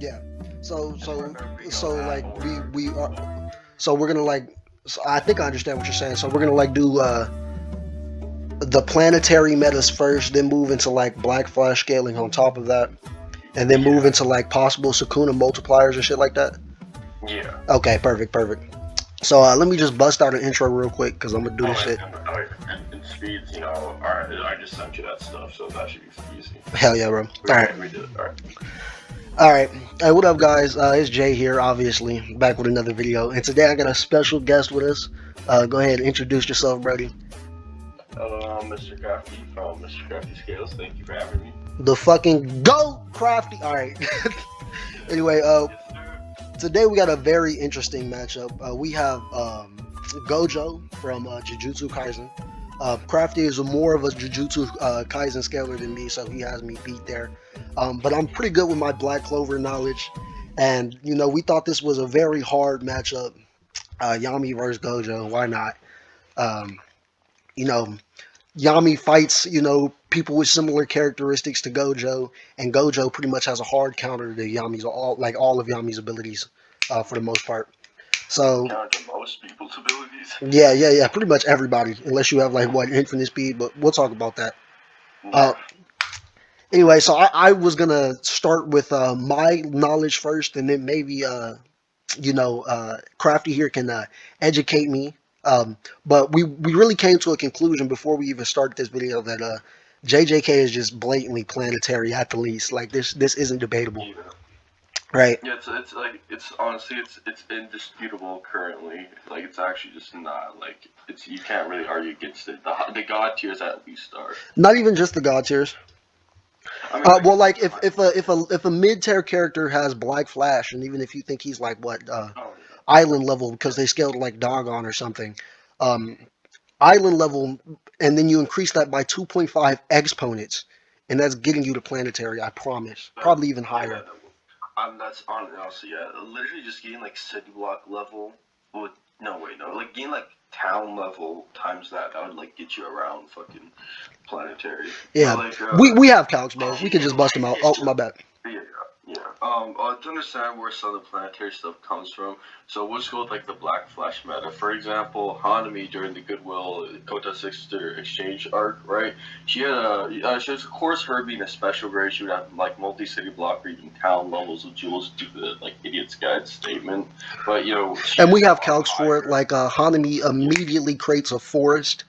Yeah. It's whether we go So that like or we are. So we're gonna like. So I think I understand what you're saying. So we're gonna like do the planetary metas first, then move into like black flash scaling on top of that, and then move yeah, into like possible Sukuna multipliers and shit like that. yeah. Okay, perfect, perfect. So let me just bust out an intro real quick because I'm gonna do this Oh, shit. and speeds, alright, I just sent you that stuff, so that should be easy. Hell yeah, bro. All right, We did it. Alright. all right. Hey, what up, guys? It's Jay here, obviously, back with another video, and today I got a special guest with us. Go ahead and introduce yourself, Brody. Hello, I'm Mr. Crafty from Mr. Crafty Scales. Thank you for having me. The fucking go crafty. All right. Anyway, Yes, sir. today we got a very interesting matchup. We have Gojo from Jujutsu Kaisen. Crafty is more of a Jujutsu Kaisen scaler than me, so he has me beat there. But I'm pretty good with my Black Clover knowledge, and we thought this was a very hard matchup. Yami versus Gojo. Why not? Um, you know, Yami fights, people with similar characteristics to Gojo, and Gojo pretty much has a hard counter to Yami's all of Yami's abilities, for the most part. So Counter to most people's abilities. yeah, pretty much everybody, unless you have like what infinite speed, but we'll talk about that. Uh, Yeah. anyway, so I was gonna start with my knowledge first, and then maybe Crafty here can educate me. But we really came to a conclusion before we even started this video that JJK is just blatantly planetary at the least. Like this isn't debatable, Yeah. right? Yeah, it's like it's honestly it's indisputable currently. Like it's actually just not like it's you can't really argue against it. The god tiers at least are. Not even just the god tiers. I mean like Well, like if a mid tier character has Black Flash, and even if you think he's like what oh island level because they scaled like Dogon or something, um, island level, and then you increase that by 2.5 exponents, and that's getting you to planetary. I promise. that Probably even yeah higher. that, that's honestly yeah literally just getting like city block level would no wait no like getting like town level times that would like get you around fucking planetary. But Yeah, like we have calcs, bro. We could just bust them out. Oh, my bad. yeah, yeah. To understand where some of the planetary stuff comes from, so we'll just go with like the Black Flash meta. For example, Hanami during the Goodwill Kota Sister exchange arc, right? She had she was, of course, her being a special grade, she would have like multi-city block or even town levels of jewels due to the like idiot's guide statement. But she And we is have far calcs for it. higher. Like Hanami Yeah, immediately creates a forest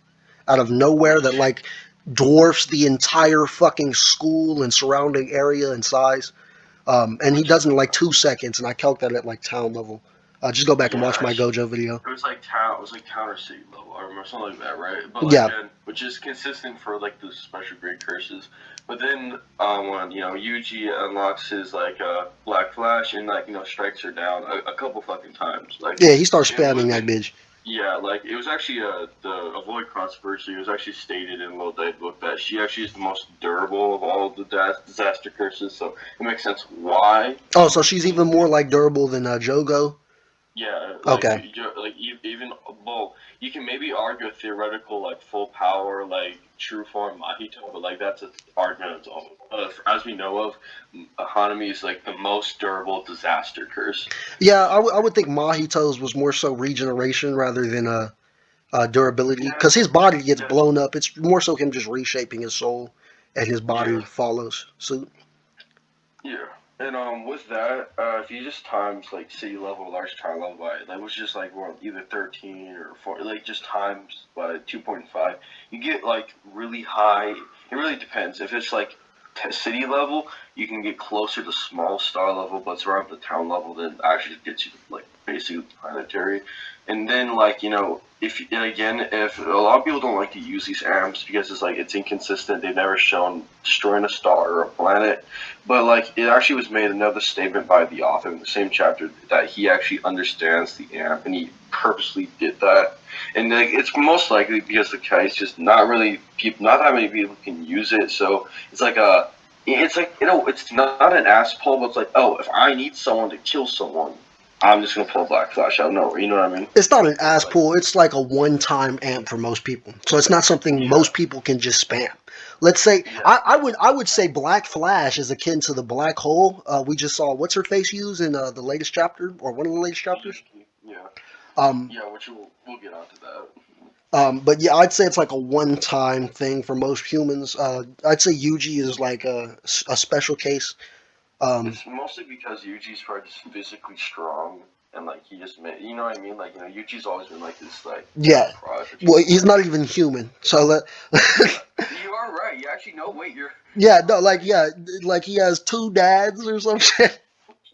out of nowhere that which like dwarfs the entire fucking school and surrounding area and size. And he which does it in like 2 seconds, and I calc that at like town level. Just go back and watch yeah, my Gojo video. it was like town. It was like counter city level. I remember something like that, right? But like Yeah, then, which is consistent for like the special grade curses. But then, when Yuji unlocks his like Black Flash and like strikes her down a couple fucking times, like yeah, he starts it spamming would that bitch. yeah, like it was actually the avoid controversy. It was actually stated in Little Dice book that she actually is the most durable of all the disaster curses. So it makes sense why. Oh, so she's even more like durable than Jogo. Yeah, like Okay. even well, you can maybe argue a theoretical like full power like true form Mahito, but like that's an argument on its own. As we know of, Hanami is like the most durable disaster curse. Yeah, I would think Mahito's was more so regeneration rather than durability, Yeah, because his body gets yeah, blown up. It's more so him just reshaping his soul, and his body yeah. follows suit. Yeah. And with that, if you just times like city level, large town level by like which is just like well, either 13 or 4, like just times by 2.5, you get like really high. It really depends. If it's like city level, you can get closer to small star level, but it's around the town level that actually gets you like basically planetary. And then like if and again if a lot of people don't like to use these amps because it's like it's inconsistent. They've never shown destroying a star or a planet, but like it actually was made another statement by the author in the same chapter that he actually understands the amp and he purposely did that. And like it's most likely because the guy's just not really people, not that many people can use it. So it's like it's like it's not an ass pull, but it's like oh, if I need someone to kill someone, I'm just gonna pull Black Flash out of nowhere. You know what I mean? It's not an It's ass like pull. It's like a one-time amp for most people. So it's not something yeah, most people can just spam. Let's say Yeah. I would say Black Flash is akin to the black hole. We just saw what's her face use in the latest chapter or one of the latest chapters. Yuki. Yeah. Um, Yeah, which we'll get onto that. but yeah, I'd say it's like a one-time thing for most humans. I'd say Yuji is like a special case. Um, It's mostly because Yuji's probably just physically strong and like he just made, you know what I mean? Like, Yuji's always been like this like yeah, prodigy well, he's boy. not even human. So that, Yeah. You are right. You actually know. Wait, yeah, you're no, like right. yeah, like he has two dads or some shit.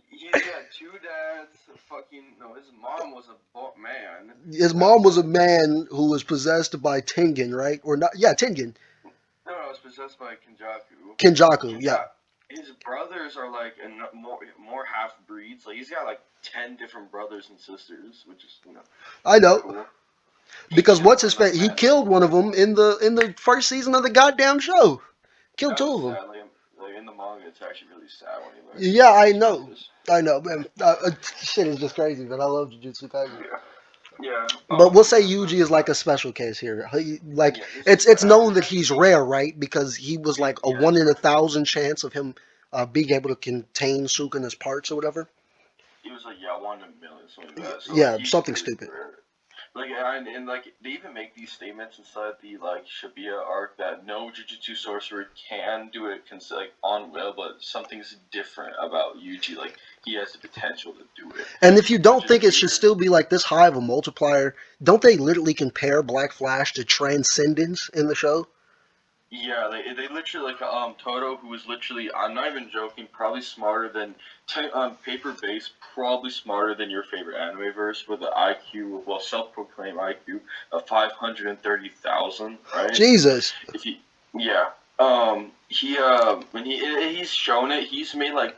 He's got two dads. Fucking no, his mom was a man. His That mom was a fucking man who was possessed by Tengen, right? Or not? Yeah, Tengen, no, no, it was possessed by Kenjaku. Kenjaku. Yeah, Kenja, his brothers are like more half breeds. Like he's got like 10 different brothers and sisters, which is I pretty know cool. He because killed what's his them. That's face? He mad. killed one of them in the first season of the goddamn show. Killed That two was of them. sad. Like in the manga, it's actually really sad when you learn Yeah, I his know. purpose. I know, man. Shit is just crazy, but I love Jujutsu Kaisen. Yeah, yeah. But we'll say Yeah. So Yuji is like a special case here. Like yeah, this is it's what known happened. that he's rare, right? Because he was like a Yeah, one it's in a rare. thousand chance of him being able to contain Sukana's parts or whatever. He was like, yeah, 1 in 1 million, something like that. So like, Yeah, he's something really stupid. rare. Like and like they even make these statements inside the like Shibuya arc that no Jujutsu sorcerer can do it like on will, but something's different about Yuji. Like he has the potential to do it, And if you which don't is think it should weird. still be like this high of a multiplier, don't they literally compare Black Flash to Transcendence in the show? Yeah, they literally like Toto, who is literally, I'm not even joking, probably smarter than on paper base, probably smarter than your favorite anime verse with the IQ, well, self-proclaimed IQ of 530,000, right? Jesus. If he, yeah, he when he's shown it, he's made like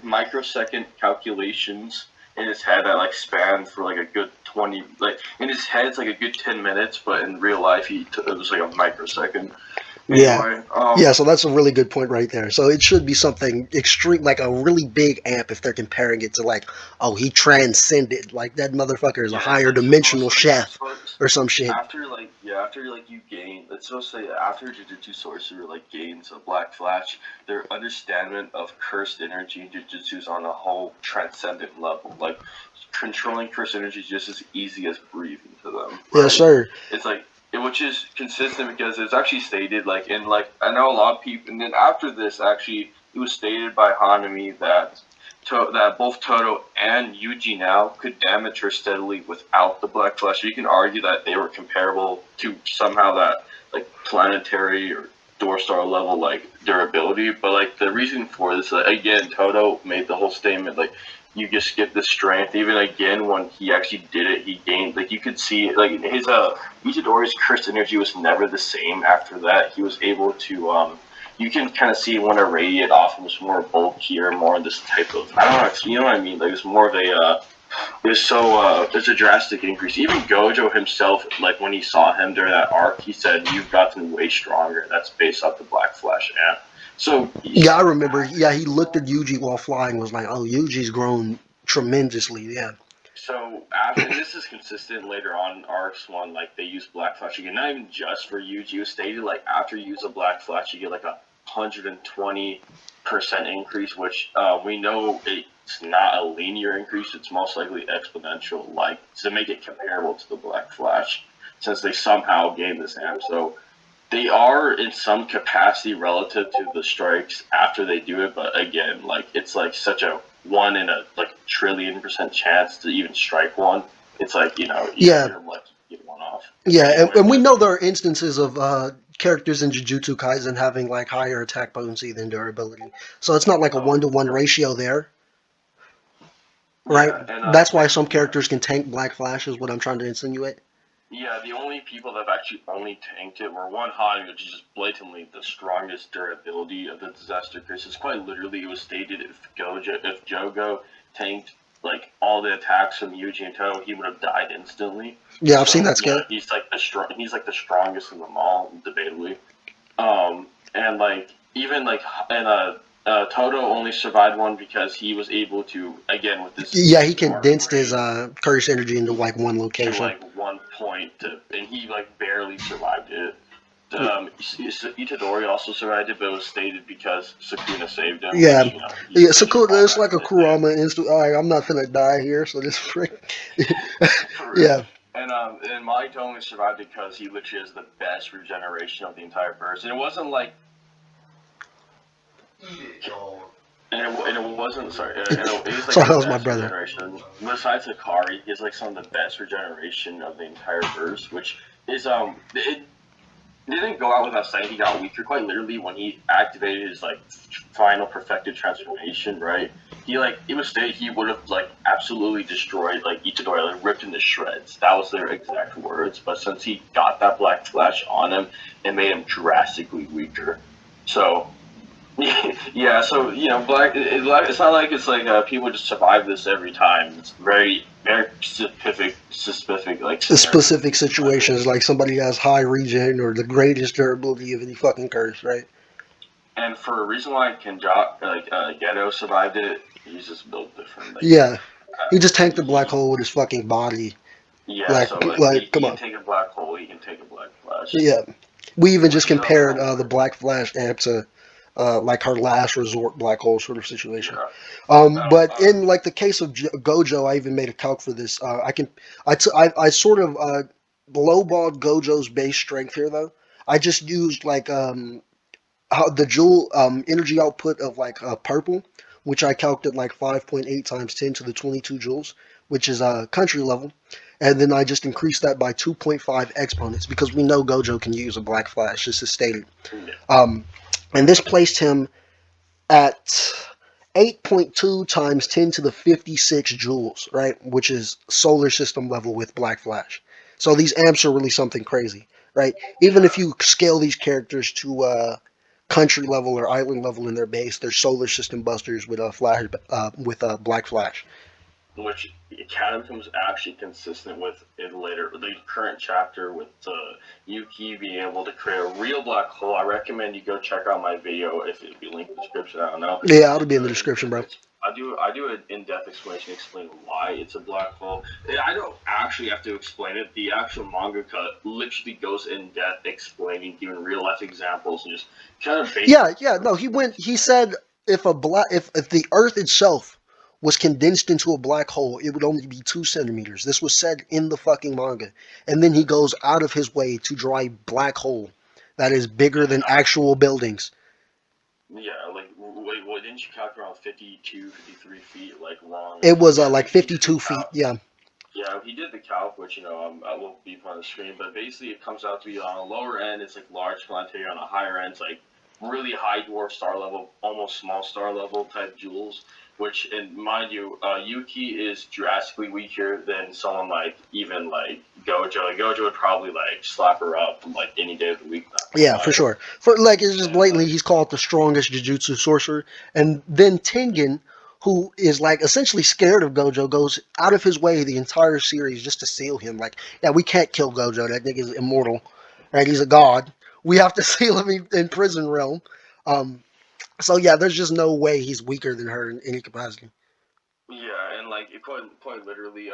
microsecond calculations in his head that like span for like a good 20, like in his head it's like a good 10 minutes, but in real life it was like a microsecond. Yeah. Anyway, Yeah, so that's a really good point right there. So it should be something extreme, like a really big amp if they're comparing it to like, oh, he transcended. Like that motherfucker is a yeah, it's higher like supposed dimensional to like chef or some shit. after like you gain, it's supposed to say after Jujutsu Sorcerer like gains a Black Flash, their understanding of cursed energy in Jujutsu is on a whole transcendent level. Like controlling cursed energy is just as easy as breathing to them, Yes, right? sir. It's like which is consistent because it's actually stated like in like I know a lot of people, and then after this actually it was stated by Hanami that that both Toto and Yuji now could damage her steadily without the Black Flash. You can argue that they were comparable to somehow that like planetary or door star level like durability, but like the reason for this, again, Toto made the whole statement like you just get the strength. Even again when he actually did it, he gained like you could see like his Itadori's cursed energy was never the same after that. He was able to you can kind of see when it radiated off and was more bulkier, more this type of I don't know, you know what I mean? Like it's more of a it was so it's a drastic increase. Even Gojo himself, like when he saw him during that arc, he said, "You've gotten way stronger." That's based off the Black Flash amp. So Yeah, I remember. Yeah, he looked at Yuji while flying, was like, oh, Yuji's grown tremendously. Yeah. so after, and this is consistent later on in arcs one, like they use Black Flash again, not even just for Yuji. It was stated like after you use a Black Flash, you get like 120% increase, which we know it's not a linear increase. It's most likely exponential, like to make it comparable to the Black Flash, since they somehow gained this amp. So they are in some capacity relative to the strikes after they do it, but again, like it's like such a one in a like trillion% chance to even strike one. It's like even if Yeah. you're lucky, you get one off. Yeah, Anyway, and we but know there are instances of characters in Jujutsu Kaisen having like higher attack potency than durability. So it's not like a oh 1-to-1 ratio there, right? yeah, and That's why some yeah. characters can tank Black Flash, is what I'm trying to insinuate. Yeah, the only people that have actually only tanked it were one Hottie, which is just blatantly the strongest durability of the disaster curse. It's quite literally it was stated if Jogo tanked like all the attacks from Yuji and Toho, he would have died instantly. Yeah, I've seen So that yeah, skit. he's like the strongest of them all, debatably. And like even like and Toto only survived one because he was able to again with this Yeah, he smart condensed his brain curse energy into he like one to location. like 1 point to, and he like barely survived it. Itadori also survived it, but it was stated because Sukuna saved him, Yeah, which he's yeah. So such a cool. It's callback like a to his name. Kurama instant. All right, I'm not gonna die here. So this frick. For real. Yeah. And Mike only survived because he literally has the best regeneration of the entire verse. And it wasn't like, and it wasn't sorry, it was like So the that was my best brother. regeneration. Besides Hikari, he has like some of the best regeneration of the entire verse, which is it didn't go out without saying he got weaker. Quite literally, when he activated his like final perfected transformation, right? He like it was stated he would have like absolutely destroyed like Itadori, like ripped into shreds. That was their exact words. But since he got that black flash on him, it made him drastically weaker. So yeah, so black. It's not like it's like people just survive this every time. It's very specific like scenarios. Specific situations like somebody has high regen or the greatest durability of any fucking curse, right? And for a reason why Geto survived it, he's just built different. Yeah, he just tanked the black He hole with his fucking body. yeah. Like, So like come he on. can take a black hole. He can take a black flash, Yeah, we even which just is compared also the Black Flash amp to like her last resort black hole sort of situation. yeah. But in like the case of Gojo, I even made a calc for this. I sort of lowballed Gojo's base strength here though. I just used like how the joule energy output of like purple, which I calculated like 5.8 times 10 to the 22 joules, which is country level, and then I just increased that by 2.5 exponents because we know Gojo can use a black flash, just as stated. Yeah. Um, and this placed him at 8.2 times 10 to the 56 joules, right? Which is solar system level with Black Flash. So these amps are really something crazy, right? Even if you scale these characters to country level or island level in their base, they're solar system busters with a flash with a Black Flash. Which it kind of becomes actually consistent with in later the current chapter with Yuki being able to create a real black hole. I recommend you go check out my video if it'll be linked in the description. I don't know. Yeah, it'll be in the description, bro. I do an in-depth explanation explain why it's a black hole. I don't actually have to explain it. The actual mangaka literally goes in depth explaining, giving real life examples, and just kind of basically. Yeah, yeah. No, he went. He said if the Earth itself was condensed into a black hole, it would only be 2 centimeters. This was said in the fucking manga, and then he goes out of his way to draw a black hole that is bigger than actual buildings. Yeah, like wait, what didn't you calculate around 52, 53 feet like long? It was Yeah, like he did 52 the feet. calc. Yeah, Yeah, he did the calc, which I will be on the screen. But basically, it comes out to be on a lower end, it's like large planetary. On a higher end, it's like really high dwarf star level, almost small star level type jewels. Which, and mind you, Yuki is drastically weaker than someone like even like Gojo. Like, Gojo would probably like slap her up like any day of the week. Not gonna yeah, for lie. sure. For like, it's just And blatantly he's called the strongest Jujutsu sorcerer, and then Tengen, who is like essentially scared of Gojo, goes out of his way the entire series just to seal him. Like, yeah, we can't kill Gojo. That nigga's immortal, right? He's a god. We have to seal him in prison realm. Um, so yeah, there's just no way he's weaker than her in any capacity. yeah, and like it quite literally,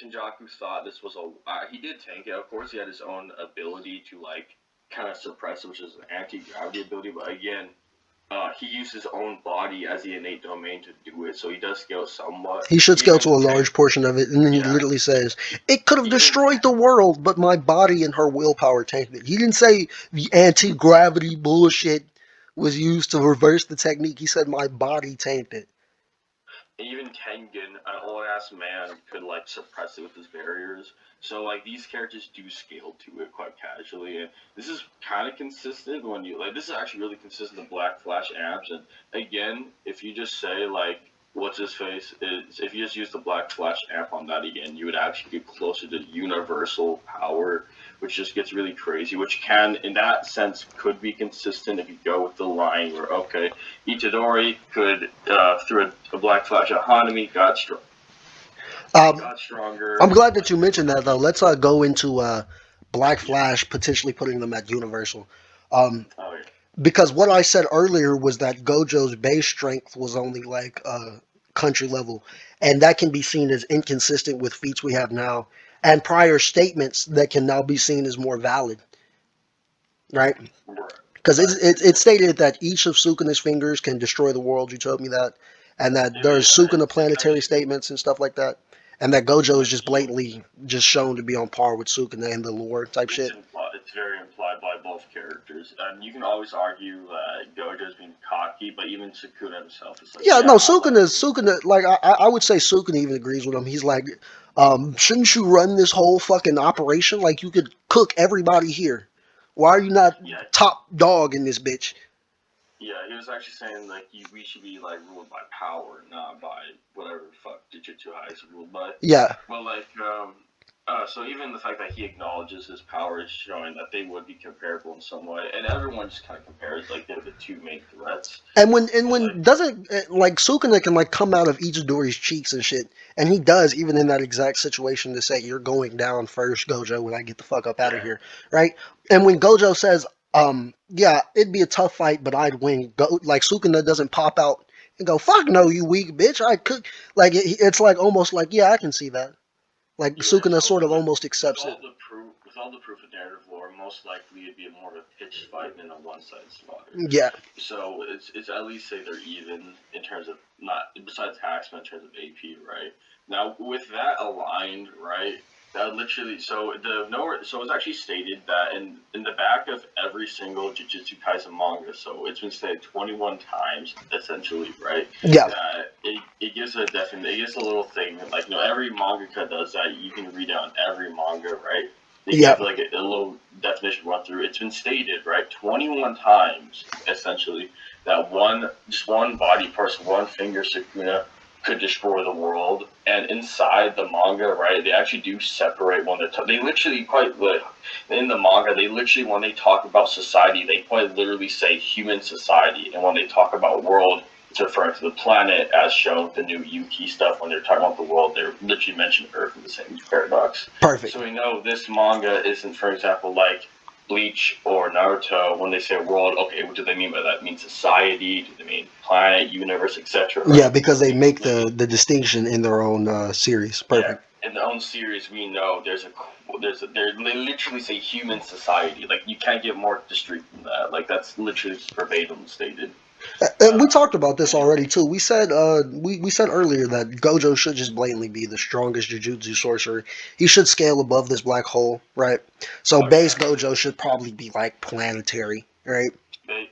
Kenjaku thought this was a. He did tank it. Of course, he had his own ability to like kind of suppress, which is an anti-gravity ability. But again, he used his own body as the innate domain to do it, so he does scale somewhat. He should scale Even to a tank, large portion of it, and then he yeah, literally says, "It could have even destroyed the world, but my body and her willpower tanked it." He didn't say the anti-gravity bullshit was used to reverse the technique. He said my body tanked it. even Tengen, an old ass man, could like suppress it with his barriers. So like these characters do scale to it quite casually, and this is kind of consistent when you like. This is actually really consistent to Black Flash amps, and again, if you just say like what's his face is if you just use the Black Flash amp on that again, you would actually get closer to universal power, which just gets really crazy. Which can, in that sense, could be consistent if you go with the line where okay, Itadori could through a Black Flash at Hanami Um, got stronger. I'm glad that Like you mentioned that though. Let's go into Black yeah, Flash potentially putting them at Universal. Um, oh yeah. because what I said earlier was that Gojo's base strength was only like country level, and that can be seen as inconsistent with feats we have now and prior statements that can now be seen as more valid. right? Right. Because Right. it's stated that each of Sukuna's fingers can destroy the world. You told me that, and that there's Yeah, Sukuna it's planetary actually statements and stuff like that, and that Gojo is like just blatantly just shown to be on par with Sukuna in the lore type it's shit. implied. It's very implied by both characters, and you can always argue that Gojo's being cocky, but even Sukuna himself is like, Yeah, yeah, no, I'm not. Sukuna, like I would say Sukuna even agrees with him. He's like, shouldn't you run this whole fucking operation? Like you could cook everybody here. Why are you not Yeah, top dog in this bitch? yeah, he was actually saying like we should be like ruled by power, not by whatever the fuck Jujutsu High is ruled by. Yeah, Well, like, so even the fact that he acknowledges his power is showing that they would be comparable in some way, and everyone just kind of compares like they're the two main threats. and But like, when doesn't like Sukuna can like come out of Itadori's cheeks and shit, and he does even in that exact situation to say you're going down first, Gojo, when I get the fuck up out of yeah, here, right? And when Gojo says, yeah, it'd be a tough fight, but I'd win. Like Sukuna doesn't pop out and go, fuck no, you weak bitch, I could like it's like almost like yeah, I can see that. Like yeah. Sukuna So sort of almost with accepts it. all the proof of narrative lore, most likely it'd be more of a pitched fight than a one-sided slaughter. Yeah, So it's at least say they're even in terms of not besides hacks, but in terms of AP, right? Now with that aligned, right? That literally so it's actually stated that in the back of every single Jujutsu Kaisen manga, so it's been stated 21 times essentially, right? yeah, That it gives it gives a little thing like every mangaka does that. You can read out in every manga, right? They yeah, give like a little definition run through. It's been stated, right, 21 times essentially that one body part, one finger Sukuna could destroy the world. And inside the manga, right, they actually do separate when they literally quite like in the manga. They literally when they talk about society, they quite literally say human society, and when they talk about world, it's referring to the planet as shown with the new Yuki stuff. When they're talking about the world, they're literally mentioning Earth in the same paradox. perfect. So we know this manga isn't, for example, like Bleach or Naruto. When they say world, okay, what do they mean by that? It means society? Do they mean planet, universe, etc.? Yeah, Right? because they They make completely, the distinction in their own series. yeah. Perfect. In their own series, we know they literally say human society. Like you can't get more distinct than that. Like that's literally verbatim stated. And we talked about this Anyway, already too. We said earlier that Gojo should just blatantly be the strongest Jujutsu sorcerer. He should scale above this black hole, right? So oh base yeah. Gojo should probably be like planetary, right?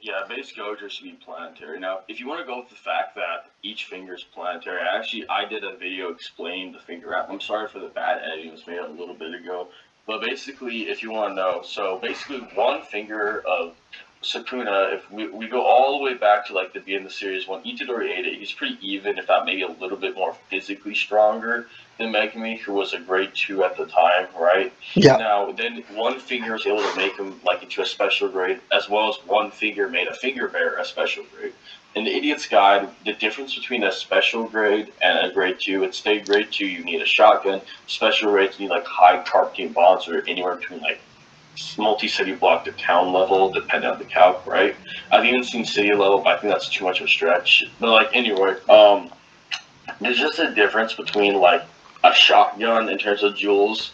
Yeah, base Gojo should be planetary. Now, if you want to go with the fact that each finger is planetary, I did a video explaining the finger app. I'm sorry for the bad editing; it was made a little bit ago. But basically, if you want to know, so basically one finger of Sukuna, if we go all the way back to like the beginning of the series, when Itadori ate it, he's pretty even, if not maybe a little bit more physically stronger than Megumi, who was a grade 2 at the time, right? Yeah, Now, then one finger was able to make him like into a special grade, as well as one finger made a finger bearer a special grade. In the Idiot's Guide, the difference between a special grade and a grade 2, it's stay grade 2, you need a shotgun. Special grades, you need like high carpine bonds, or anywhere between like multi-city block to town level, depending on the calc, right? I've even seen city level, but I think that's too much of a stretch. But like anyway, there's just a difference between like a shotgun in terms of joules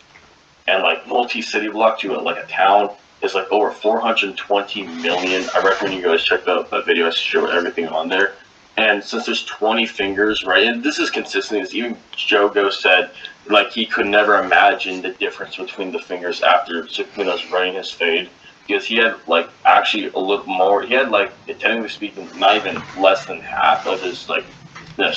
and like multi-city block to like a town is like over 420 million. I recommend you guys check out that video. I show everything on there. And since there's 20 fingers, right, and this is consistent, because even Jogo said like he could never imagine the difference between the fingers after Sukuna's running his fade, because he had like actually a little more. He had like technically speaking, not even less than half of his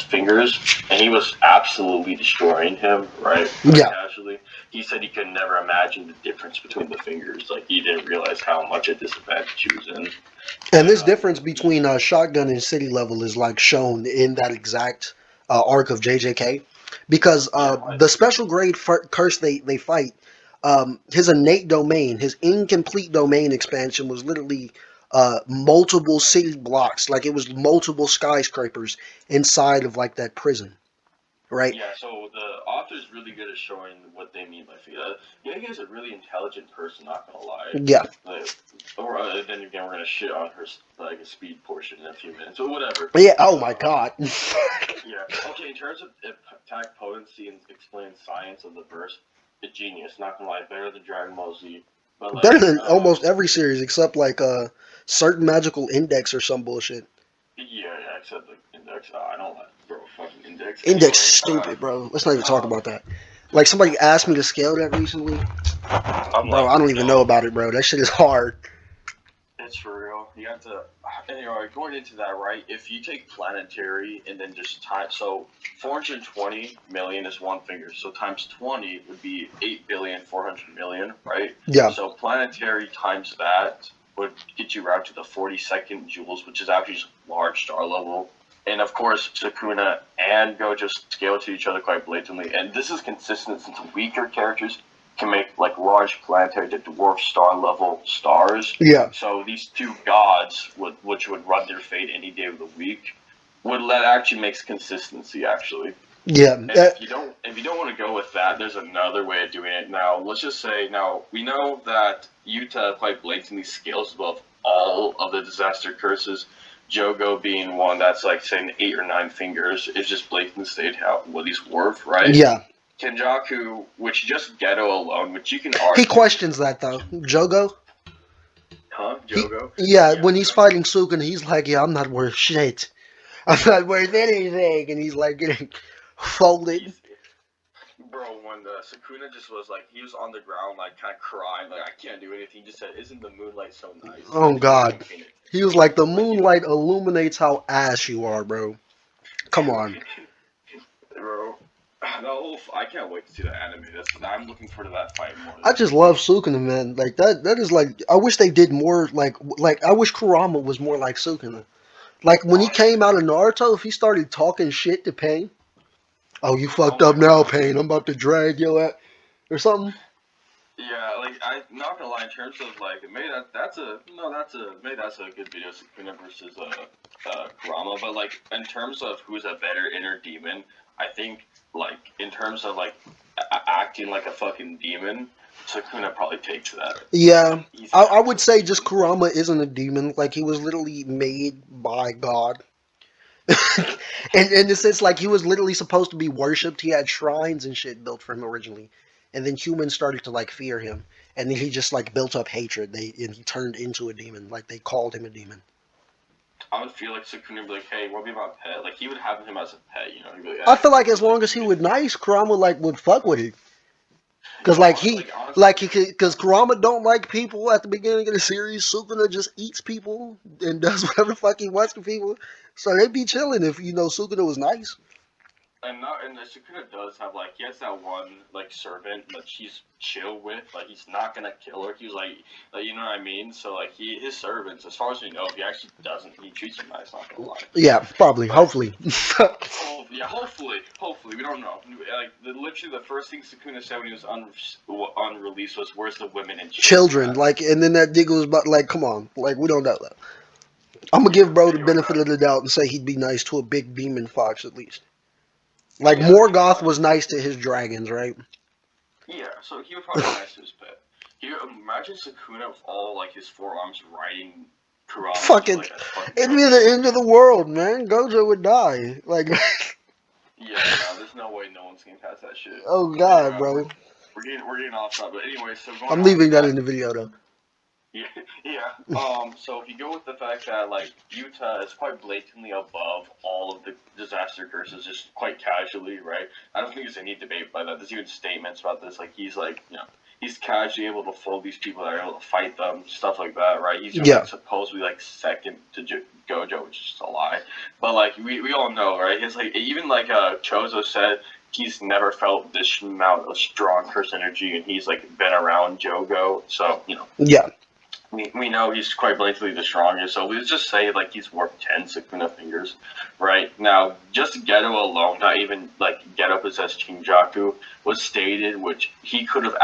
fingers, and he was absolutely destroying him, right, quite yeah. casually. He said he could never imagine the difference between the fingers. Like he didn't realize how much a disadvantage he was in. And And this difference between shotgun and city level is like shown in that exact arc of JJK, because yeah, the special grade curse they fight, his innate domain, his incomplete domain expansion was literally multiple city blocks, like it was multiple skyscrapers inside of like that prison, right? yeah. So the author's really good at showing what they mean by finger. Yeah, he's a really intelligent person. Not gonna lie. Yeah, Like, or then again, we're gonna shit on her like a speed portion in a few minutes, or whatever. yeah. Oh my Uh, god. Yeah. Okay. In terms of attack potency and explain science of the burst, a genius. Not gonna lie, better than Dragon Ball Z. But Better like, than almost every series except like certain magical index or some bullshit. yeah, except the index. I don't like, bro, fucking index. Index Anyway, stupid, bro. Let's not even talk um, about that. Like somebody asked me to scale that recently. I'm Bro, like, I don't even know no, about it, bro. That shit is hard. it's for real. You have to. Anyway, going into that, right? If you take planetary and then just time, so 420 million is one finger. So times 20 would be 8,400,000,000, right? Yeah. So planetary times that would get you around to the 42nd joules, which is actually just large star level. And of course, Sukuna and Gojo scale to each other quite blatantly. And this is consistent since weaker characters can make like large planetary to dwarf star level stars. Yeah. So these two gods, which would run their fate any day of the week, would let actually makes consistency actually. Yeah. And if you don't want to go with that, there's another way of doing it. Now let's just say we know that Yuta quite blatantly scales above all of the disaster curses. Jogo being one that's like saying 8 or 9 fingers is just blatantly stated what he's worth, right? Yeah. Kenjaku, which just Ghetto alone, which you can He argue, questions that though. Jogo? huh? He Jogo, yeah, yeah, when he's fighting Sukuna, he's like, yeah, I'm not worth shit. I'm not worth anything, and he's like getting folded. he's bro. When the Sukuna just was like, he was on the ground, like kind of crying, like I can't do anything. He just said, "Isn't the moonlight so nice?" Oh And he God. like painted, He was like, the like moonlight illuminates how ass you are, bro. Come on. bro. No, I can't wait to see that anime. I'm looking forward to that fight more I than just anything. love Sukuna, man. Like that is like I wish they did more like I wish Kurama was more like Sukuna. Like when he Honestly, came out of Naruto, if he started talking shit to Pain, oh you oh fucked up my now, god. Pain. I'm about to drag you at or something. Yeah, like I'm not gonna lie. In terms of like, maybe maybe that's a good video, Sukuna versus Kurama. But like in terms of who's a better inner demon, I think like in terms of like acting like a fucking demon, Sukuna probably takes that Yeah. easy I peasy would say easy. just Kurama isn't a demon. Like he was literally made by God. and in the sense like he was literally supposed to be worshipped. He had shrines and shit built for him originally. And then humans started to like fear him. And then he just like built up hatred. And he turned into a demon. Like they called him a demon. I would feel like Sukuna would be like, hey, what about pet? Like he would have him as a pet, you know? He'd be like, I hey, feel like you as like, long as he would nice, Kurama like would fuck with it. Cause yo, honestly, cause Kurama don't like people at the beginning of the series. Sukuna just eats people and does whatever the fuck he wants to people. So they'd be chilling if Sukuna was nice. and the Sukuna does have like he has that one like servant that she's chill with, like he's not gonna kill her. He's like you know what I mean. So like his servants, as far as we know, he actually doesn't. He treats them nice, not gonna lie. Yeah, probably, But hopefully. yeah, hopefully we don't know. Like literally the first thing Sukuna said when he was on release was, "Where's the women and children Children, at?" like, and then that nigga was about like, come on, like we don't know that. I'm gonna Yeah. give bro the Anyway, benefit of the doubt and say he'd be nice to a big demon fox at least. Like yeah. Morgoth was nice to his dragons, right? Yeah, so he would probably be nice to his pet. Imagine Sukuna with all like his forearms riding Kurama just Fucking, like a fucking it'd be the end of the world, man. Gojo would die. Like, Yeah, no, there's no way no one's getting past that shit. oh Anyway, god, bro. we're getting off topic. But anyway, so going I'm off leaving of that that, in the video though. yeah, yeah. So if you go with the fact that like Utah is quite blatantly above all of the disaster curses, just quite casually, right? I don't think there's any debate by that. There's even statements about this. Like he's like, he's casually able to fold these people that are able to fight them, stuff like that, right? He's Yeah. like supposedly like second to Gojo, which is just a lie. But like we all know, right? It's like even like Chozo said he's never felt this amount of strong curse energy, and he's like been around Jogo, so Yeah. we know he's quite blatantly the strongest, so let's just say like he's worth 10 Sukuna fingers, right? Now, just Geto alone, not even like Geto possessed Chinjaku, was stated, which he could have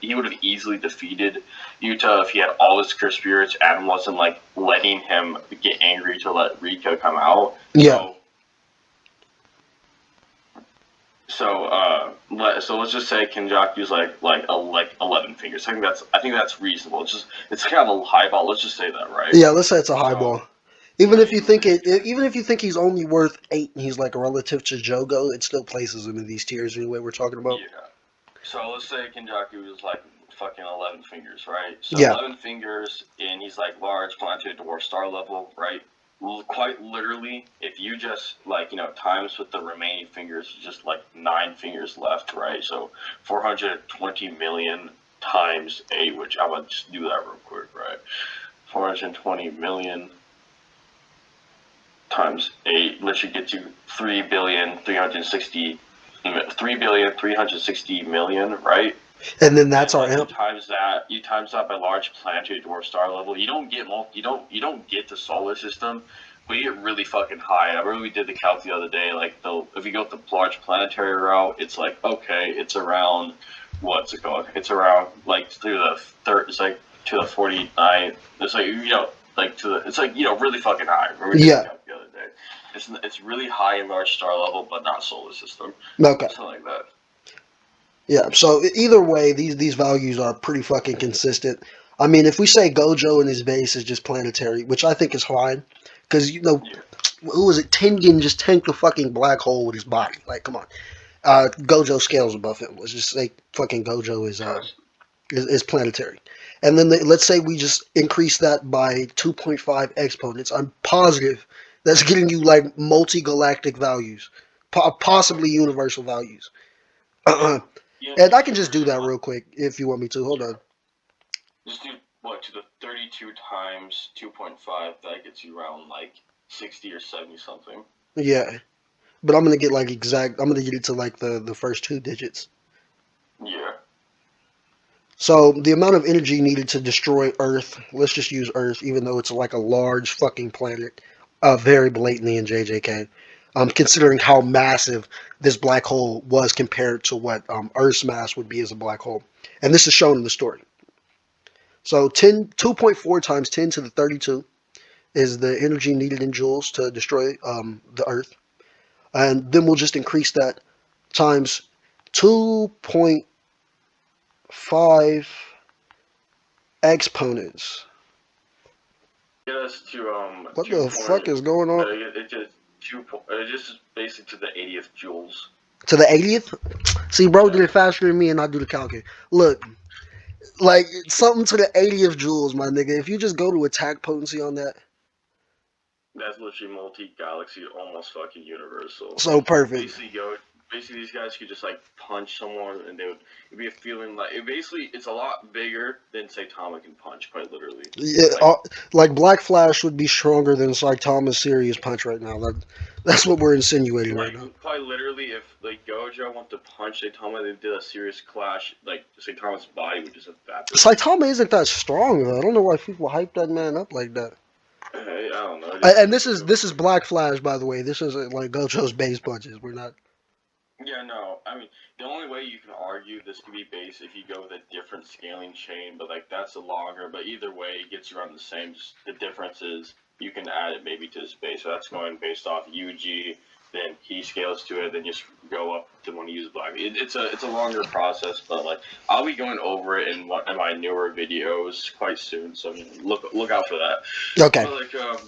he would have easily defeated Yuta if he had all his cursed spirits and wasn't like letting him get angry to let Rika come out. Yeah. So let's just say Kenjaku's like 11 fingers. I think that's reasonable. It's kind of a high ball. Let's just say that, right? Yeah, let's say it's a high So ball. Even if you think even if you think he's only worth 8 and he's like a relative to Jogo, it still places him in these tiers anyway we're talking about. yeah. So let's say Kenjaku is like fucking 11 fingers, right? So Yeah. 11 fingers, and he's like large, planetary dwarf star level, right? Quite literally, if you just like times with the remaining fingers, just like 9 fingers left, right? So 420 million times 8, which I'm gonna just do that real quick, right? 420 million times 8 literally gets you 3,360,000,000, right? And then that's And our like amp. you times that by large planetary dwarf star level. You don't get you don't get the solar system, but you get really fucking high. I remember we did the calc the other day. Like if you go with the large planetary route, it's like okay, it's around what's it called? It's around like through the third. It's like to the 49. It's like like to the. It's like really fucking high. Remember we did the Yeah. calc the other day. It's really high in large star level, but not solar system. Okay. Something like that. Yeah. So either way, these values are pretty fucking consistent. I mean, if we say Gojo in his base is just planetary, which I think is fine, because Yeah. who was it? Tengen just tanked the fucking black hole with his body. Like, come on. Gojo scales above him. Let's just say fucking Gojo is planetary. And then let's say we just increase that by 2.5 exponents. I'm positive that's getting you like multi-galactic values, possibly universal values. Yeah. And Yeah. I can just do Universal. that real quick if you want me to. Hold Yeah. on. Just do what to the 32 times 2.5. That gets you around like 60 or 70 something. Yeah, but I'm gonna get like exact. I'm gonna get it to like the first two digits. Yeah. So the amount of energy needed to destroy Earth, let's just use Earth, even though it's like a large fucking planet, very blatantly in JJK. Considering how massive this black hole was compared to what Earth's mass would be as a black hole. And this is shown in the story. So 2.4 times 10 to the 32 is the energy needed in joules to destroy the Earth. And then we'll just increase that times 2.5 exponents. Get us to What 2 the fuck point. is going on? It just It just is basic to the 80th joules. To the 80th? See, bro did Yeah. it faster than me and I do the calculator. Look, like something to the 80th joules, my nigga. If you just go to attack potency on that, That's literally multi-galaxy, almost fucking universal. so perfect. Basically, basically these guys could just like punch someone, and it'd be a feeling like it's a lot bigger than Saitama can punch, quite literally. Yeah, Like like Black Flash would be stronger than Saitama's serious punch right now. That's what we're insinuating right now. quite literally, if like Gojo wanted to punch Saitama, they did a serious clash. Like Saitama's body would just evaporate. Saitama isn't that strong though. I don't know why people hype that man up like that. Hey, I don't know. It just And seems like this is Black Flash, by the way. This isn't like Gojo's base punches. We're not. Yeah, no. I mean, the only way you can argue this could be based if you go with a different scaling chain, but like that's a longer. But either way, it gets around the same. Just the difference is you can add it maybe to his base. So that's going based off UG. Then he scales to it. Then you just go up to when you use black. It's a longer process, but like I'll be going over it in my newer videos quite soon. So look out for that. Okay. But like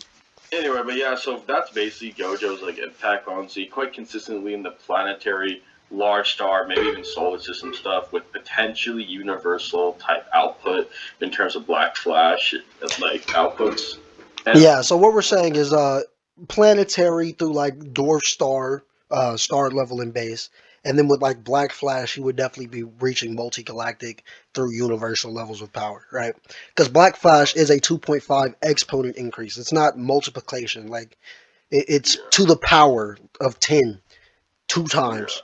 anyway, but yeah, so that's basically Gojo's like attack potency, quite consistently in the planetary, large star, maybe even solar system stuff, with potentially universal type output in terms of Black Flash like outputs. And Yeah. So what we're saying is planetary through like dwarf star, star level in base, and then with like Black Flash, he would definitely be reaching multi-galactic through universal levels of power, right? Because Black Flash is a 2.5 exponent increase. It's not multiplication. Like it's yeah, to the power of 10, two yeah. times.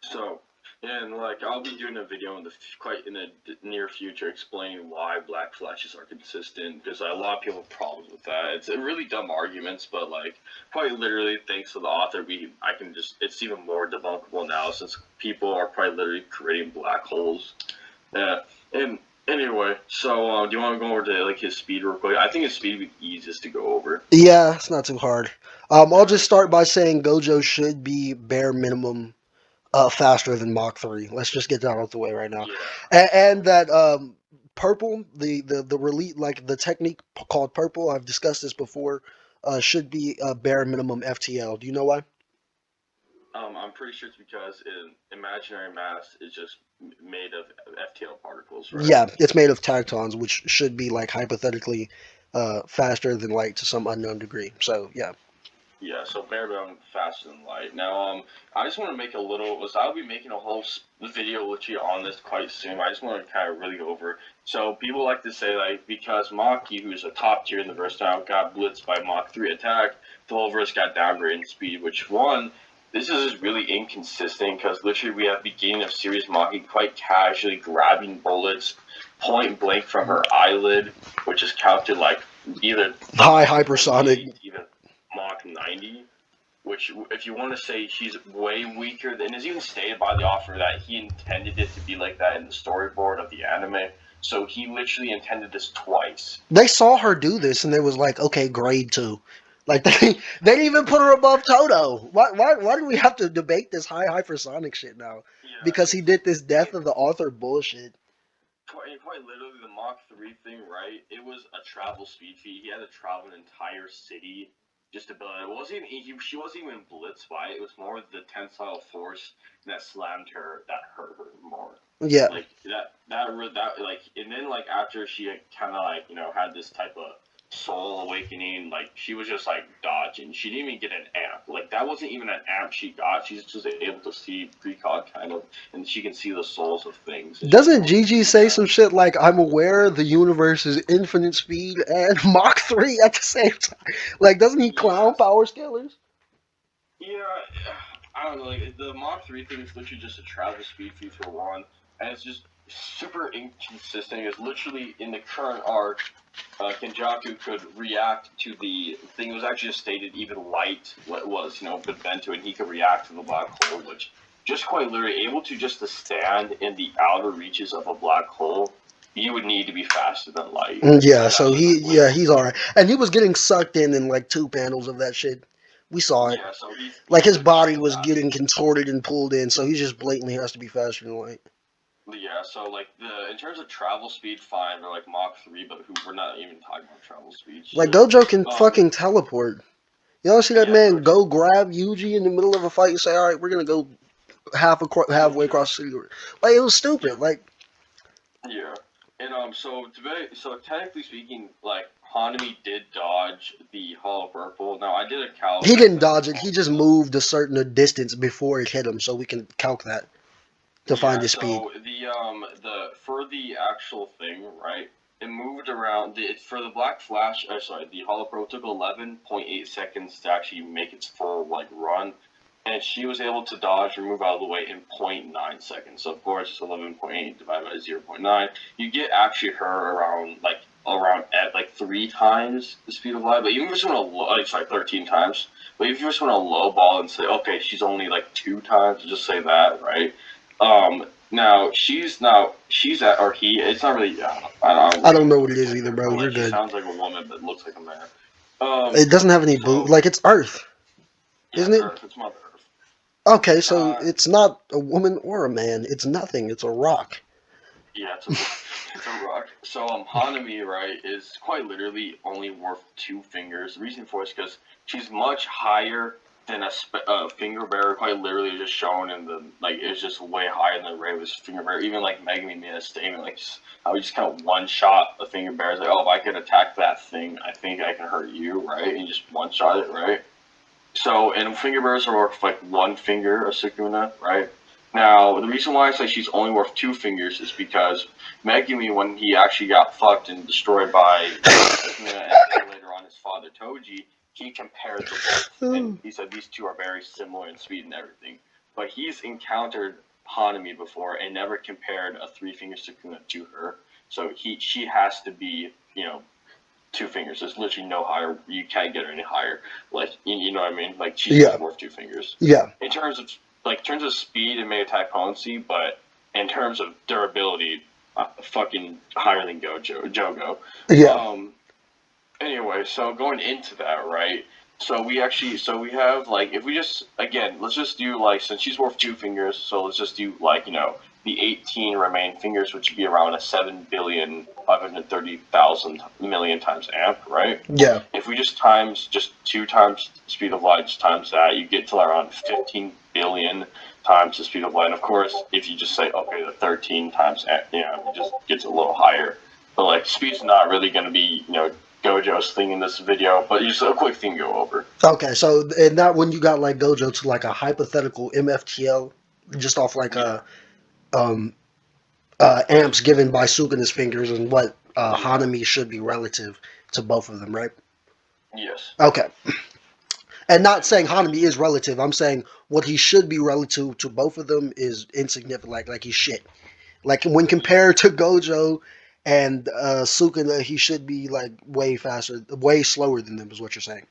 So, and like I'll be doing a video in the near future explaining why Black Flashes are consistent because a lot of people have problems with that. It's a really dumb arguments, but like quite literally, thanks to the author, I can just it's even more debunkable now since people are quite literally creating black holes. Yeah, and anyway, so do you want to go over to like his speed real quick? I think his speed would be easiest to go over. Yeah, it's not too hard. I'll Yeah, just start by saying Gojo should be bare minimum faster than Mach 3. Let's just get that out of the way right now. yeah. And that purple, the release, like the technique called purple, I've discussed this before, should be a bare minimum FTL. Do you know why? I'm pretty sure it's because in imaginary mass is just made of FTL particles, right? Yeah, it's made of tactons, which should be like hypothetically faster than light to some unknown degree. So yeah. Yeah, so bare bone faster than light. Now, I just want to make a little. Was I'll be making a whole video literally on this quite soon. I just want to kind of really go over. So people like to say like because Maki, who's a top tier in the versatile, got blitzed by Mach 3 attack, the whole verse got downgraded in speed. Which one? This is just really inconsistent because literally we have beginning of series Maki quite casually grabbing bullets point blank from her eyelid, which is counted like either High Mach hypersonic. 28, even Mach 90, which, if you want to say she's way weaker, and is even stated by the author that he intended it to be like that in the storyboard of the anime. So he literally intended this twice. They saw her do this and they was like, okay, grade 2. Like they didn't even put her above Toto. Why do we have to debate this high hypersonic shit now? Yeah, Because he did this death of the author bullshit. quite literally the Mach 3 thing, right? It was a travel speed feat. He had to travel an entire city just to build it. It wasn't even, she wasn't even blitzed by it. It was more the tensile force that slammed her that hurt her more. Yeah. Like that like, and then like after she kind of like had this type of soul awakening, like she was just like dodging. She didn't even get an amp. Like that wasn't even an amp she got. She's just able to see precog kind of, and she can see the souls of things. Doesn't Gigi say some shit like, I'm aware the universe is infinite speed and Mach 3 at the same time? Like, doesn't he clown power scalers? Yeah, I don't know. Like the Mach 3 thing is literally just a travel speed feat for one, and it's just super inconsistent. It's literally in the current arc, Kenjaku could react to the thing. It was actually just stated even light what was been bent to it, and he could react to the black hole, which just quite literally able to stand in the outer reaches of a black hole. You would need to be faster than light. Yeah, so he's alright. And he was getting sucked in like 2 panels of that shit. We saw it. Yeah, so he's like his body was getting contorted and pulled in, so he just blatantly has to be faster than light. Yeah, so like in terms of travel speed, fine, they're like Mach 3, but we're not even talking about travel speed. Like Gojo can fucking teleport. You ever see that man go grab Yuji in the middle of a fight and say, "All right, we're gonna go halfway across the city"? Like it was stupid. Like yeah, and so technically speaking, like Hanami did dodge the Hollow Purple. Now I did a calc. He didn't dodge it. He just moved a certain distance before it hit him, so we can calc that to find his speed. So the for the actual thing, right? It moved around. For the Black Flash, the Hollow Pro took 11.8 seconds to actually make its full run, and she was able to dodge or move out of the way in 0.9 seconds. So of course, it's 11.8 divided by 0.9. You get actually her around at 3 times the speed of light. But even if you just want to 13 times. But if you just want to lowball and say, okay, she's only 2 times, just say that, right? Now she's at, or he. It's not really. I don't know what it is either, bro. You're good. She sounds like a woman, but looks like a man. It doesn't have any boot. Like it's Earth, isn't it? Earth. It's Mother Earth. Okay, so it's not a woman or a man. It's nothing. It's a rock. Yeah, it's a rock. So Hanami, right, is quite literally only worth 2 fingers. The reason for it is because she's much higher than a finger bearer. Quite literally, just shown in the it's just way higher than Ray's finger bearer. Even Megami made a statement I would just kind of one shot a finger bearer. It's if I could attack that thing, I think I can hurt you, right? And just one shot it, right? So and finger bearers are worth 1 finger of Sukuna, right? Now, the reason why I say she's only worth 2 fingers is because Megumi, when he actually got fucked and destroyed by Sukuna and later on his father Toji, he compared the both. And he said these two are very similar in speed and everything. But he's encountered Hanami before and never compared a 3-finger Sukuna to her. So she has to be, 2 fingers. There's literally no higher. You can't get her any higher. You know what I mean? She's worth 2 fingers. Yeah. In terms of speed and may attack potency, but in terms of durability, fucking higher than Jogo. Yeah. Anyway, so going into that, right? So we have if we just let's just do since she's worth 2 fingers, so let's just do the 18 remaining fingers, which would be around a 7,530,000,000,000 times amp, right? Yeah. If we just times 2 times speed of light, just times that, you get to around 15 billion times the speed of light. Of course, if you just say okay, the 13 times, it just gets a little higher. But like speed's not really going to be Gojo's thing in this video, but just a quick thing to go over. Okay, so and that when you got like Gojo to like a hypothetical MFTL, just off like Yeah. um amps given by Sukuna's fingers and what Yeah. Hanami should be relative to both of them, right? Yes. Okay. And not saying Hanami is relative. I'm saying what he should be relative to both of them is insignificant. Like he's shit. Like when compared to Gojo and Sukuna, he should be like way faster, way slower than them. Is what you're saying?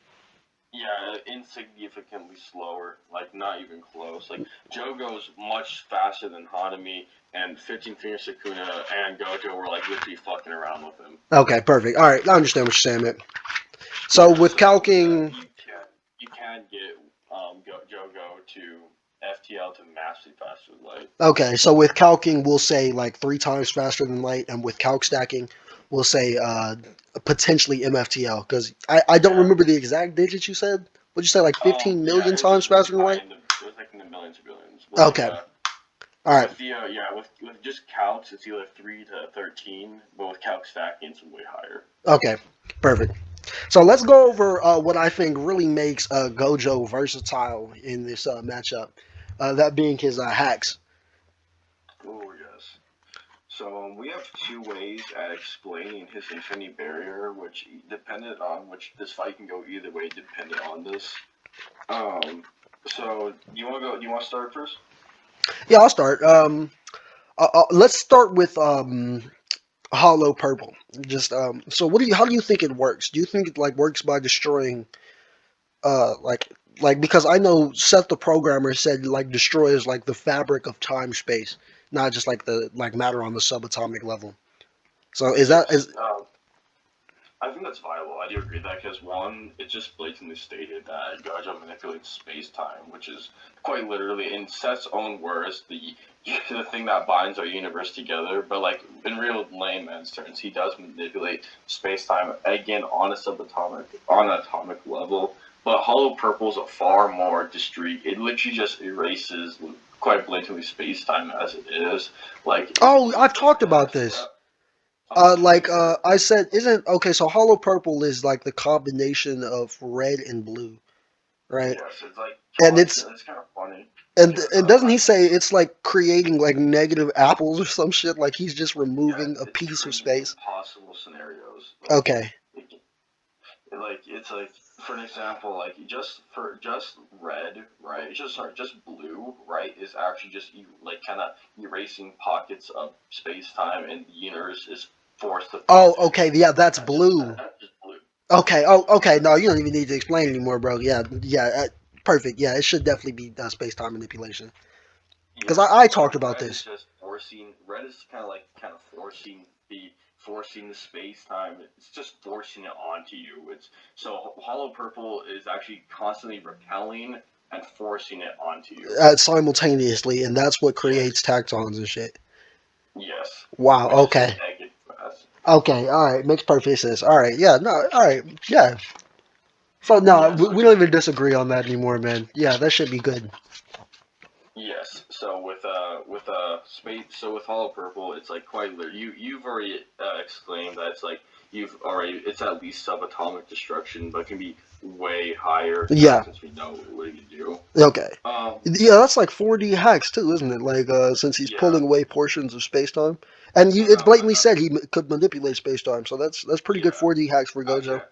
Yeah, insignificantly slower, like not even close. Like Joe goes much faster than Hanami, and 15 Finger Sukuna and Gojo were like literally fucking around with him. Okay, perfect. All right, I understand what you're saying, man. So with calking, You can get Jogo to FTL to massively faster than light. okay, so with calking, we'll say like 3 times faster than light, and with calc stacking, we'll say potentially MFTL because I don't remember the exact digits you said. What'd you say, like 15 million times faster than light? It was like in the millions of billions. But Okay, all right. with the with just calcs, it's either 3 to 13, but with calc stacking, it's way higher. Okay, perfect. So let's go over what I think really makes Gojo versatile in this matchup. That being his hacks. Oh yes. So we have two ways at explaining his infinity barrier, which depended on which this fight can go either way, depending on this. So you want to go? Do you want to start first? Yeah, I'll start. Let's start with hollow purple. Just so what do you? How do you think it works? Do you think it like works by destroying like because I know Seth the programmer said like destroys like the fabric of time space, not just like the like matter on the subatomic level. So is that Yes. is I think that's viable. I do agree with that because one, it just blatantly stated that Gojo manipulates space time, which is quite literally, in Seth's own words, the thing that binds our universe together. But like in real layman's terms, he does manipulate space time again on a atomic level. But Hollow Purple's a far more discrete. It literally just erases quite blatantly space time as it is. Like oh I've talked about this. I said, isn't okay. So hollow purple is like the combination of red and blue, right? yes, it's like And it's constant. It's kind of funny and doesn't he say it's like creating like negative apples or some shit? Like he's just removing a it's piece of creating space. impossible scenarios. Okay. It's like for an example, like just red, right? Just blue, right? Is actually just like kind of erasing pockets of space time, and the universe is forced to. Oh, okay. Yeah, that's blue. That's just blue. Okay. Oh, okay. No, you don't even need to explain anymore, bro. Yeah, yeah. Perfect. Yeah, it should definitely be space time manipulation. Because Yes. I So talked about red is this. just forcing. Red is kind of forcing the space time. It's just forcing it onto you. It's so hollow purple is actually constantly repelling and forcing it onto you. Simultaneously, and that's what Yes. creates tactons and shit. Yes. Wow. Which is just Okay. negative fast. Okay. All right. Makes perfect sense. All right. Yeah. No. All right. Yeah. So no, Yeah. we don't even disagree on that anymore, man. Yeah, that should be good. Yes. So with space, so with hollow purple, it's like quite you've already exclaimed that it's like it's at least subatomic destruction, but it can be way higher Yeah. since we know what it can do. Okay. Um. Yeah, that's like 4D hacks too, isn't it? Like since he's Yeah. pulling away portions of space time, and it's blatantly said he could manipulate space time, so that's pretty good Yeah. 4D hacks for Actually, Gojo.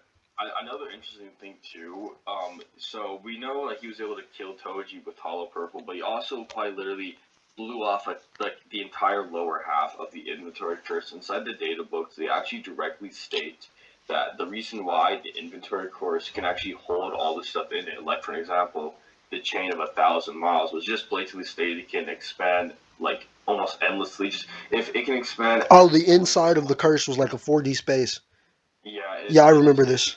another interesting thing too. So we know like he was able to kill Toji with Hollow Purple, but he also quite literally blew off like the entire lower half of the inventory curse. Inside the data books, they actually directly state that the reason why the inventory course can actually hold all the stuff in it, like for example, the chain of 1,000 miles, was just blatantly stated it can expand like almost endlessly. Just if it can expand. Oh, the inside of the curse was like a 4D space. Yeah, Yeah, I it remember stated this.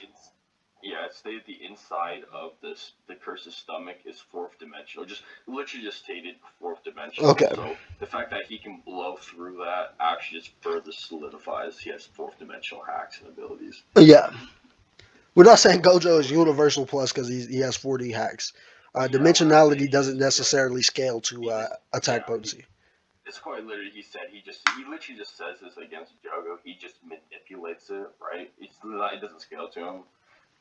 yeah, it stated the inside of the curse's stomach is fourth dimensional. Just literally just stated fourth dimensional. Okay. So the fact that he can blow through that actually just further solidifies he has fourth dimensional hacks and abilities. Yeah, we're not saying Gojo is universal plus because he has 4D hacks. Yeah, what I was saying, Dimensionality doesn't necessarily scale he to just, attack yeah, potency. it's quite literally. He literally just says this against Jogo. He just manipulates it, right? It doesn't scale to him.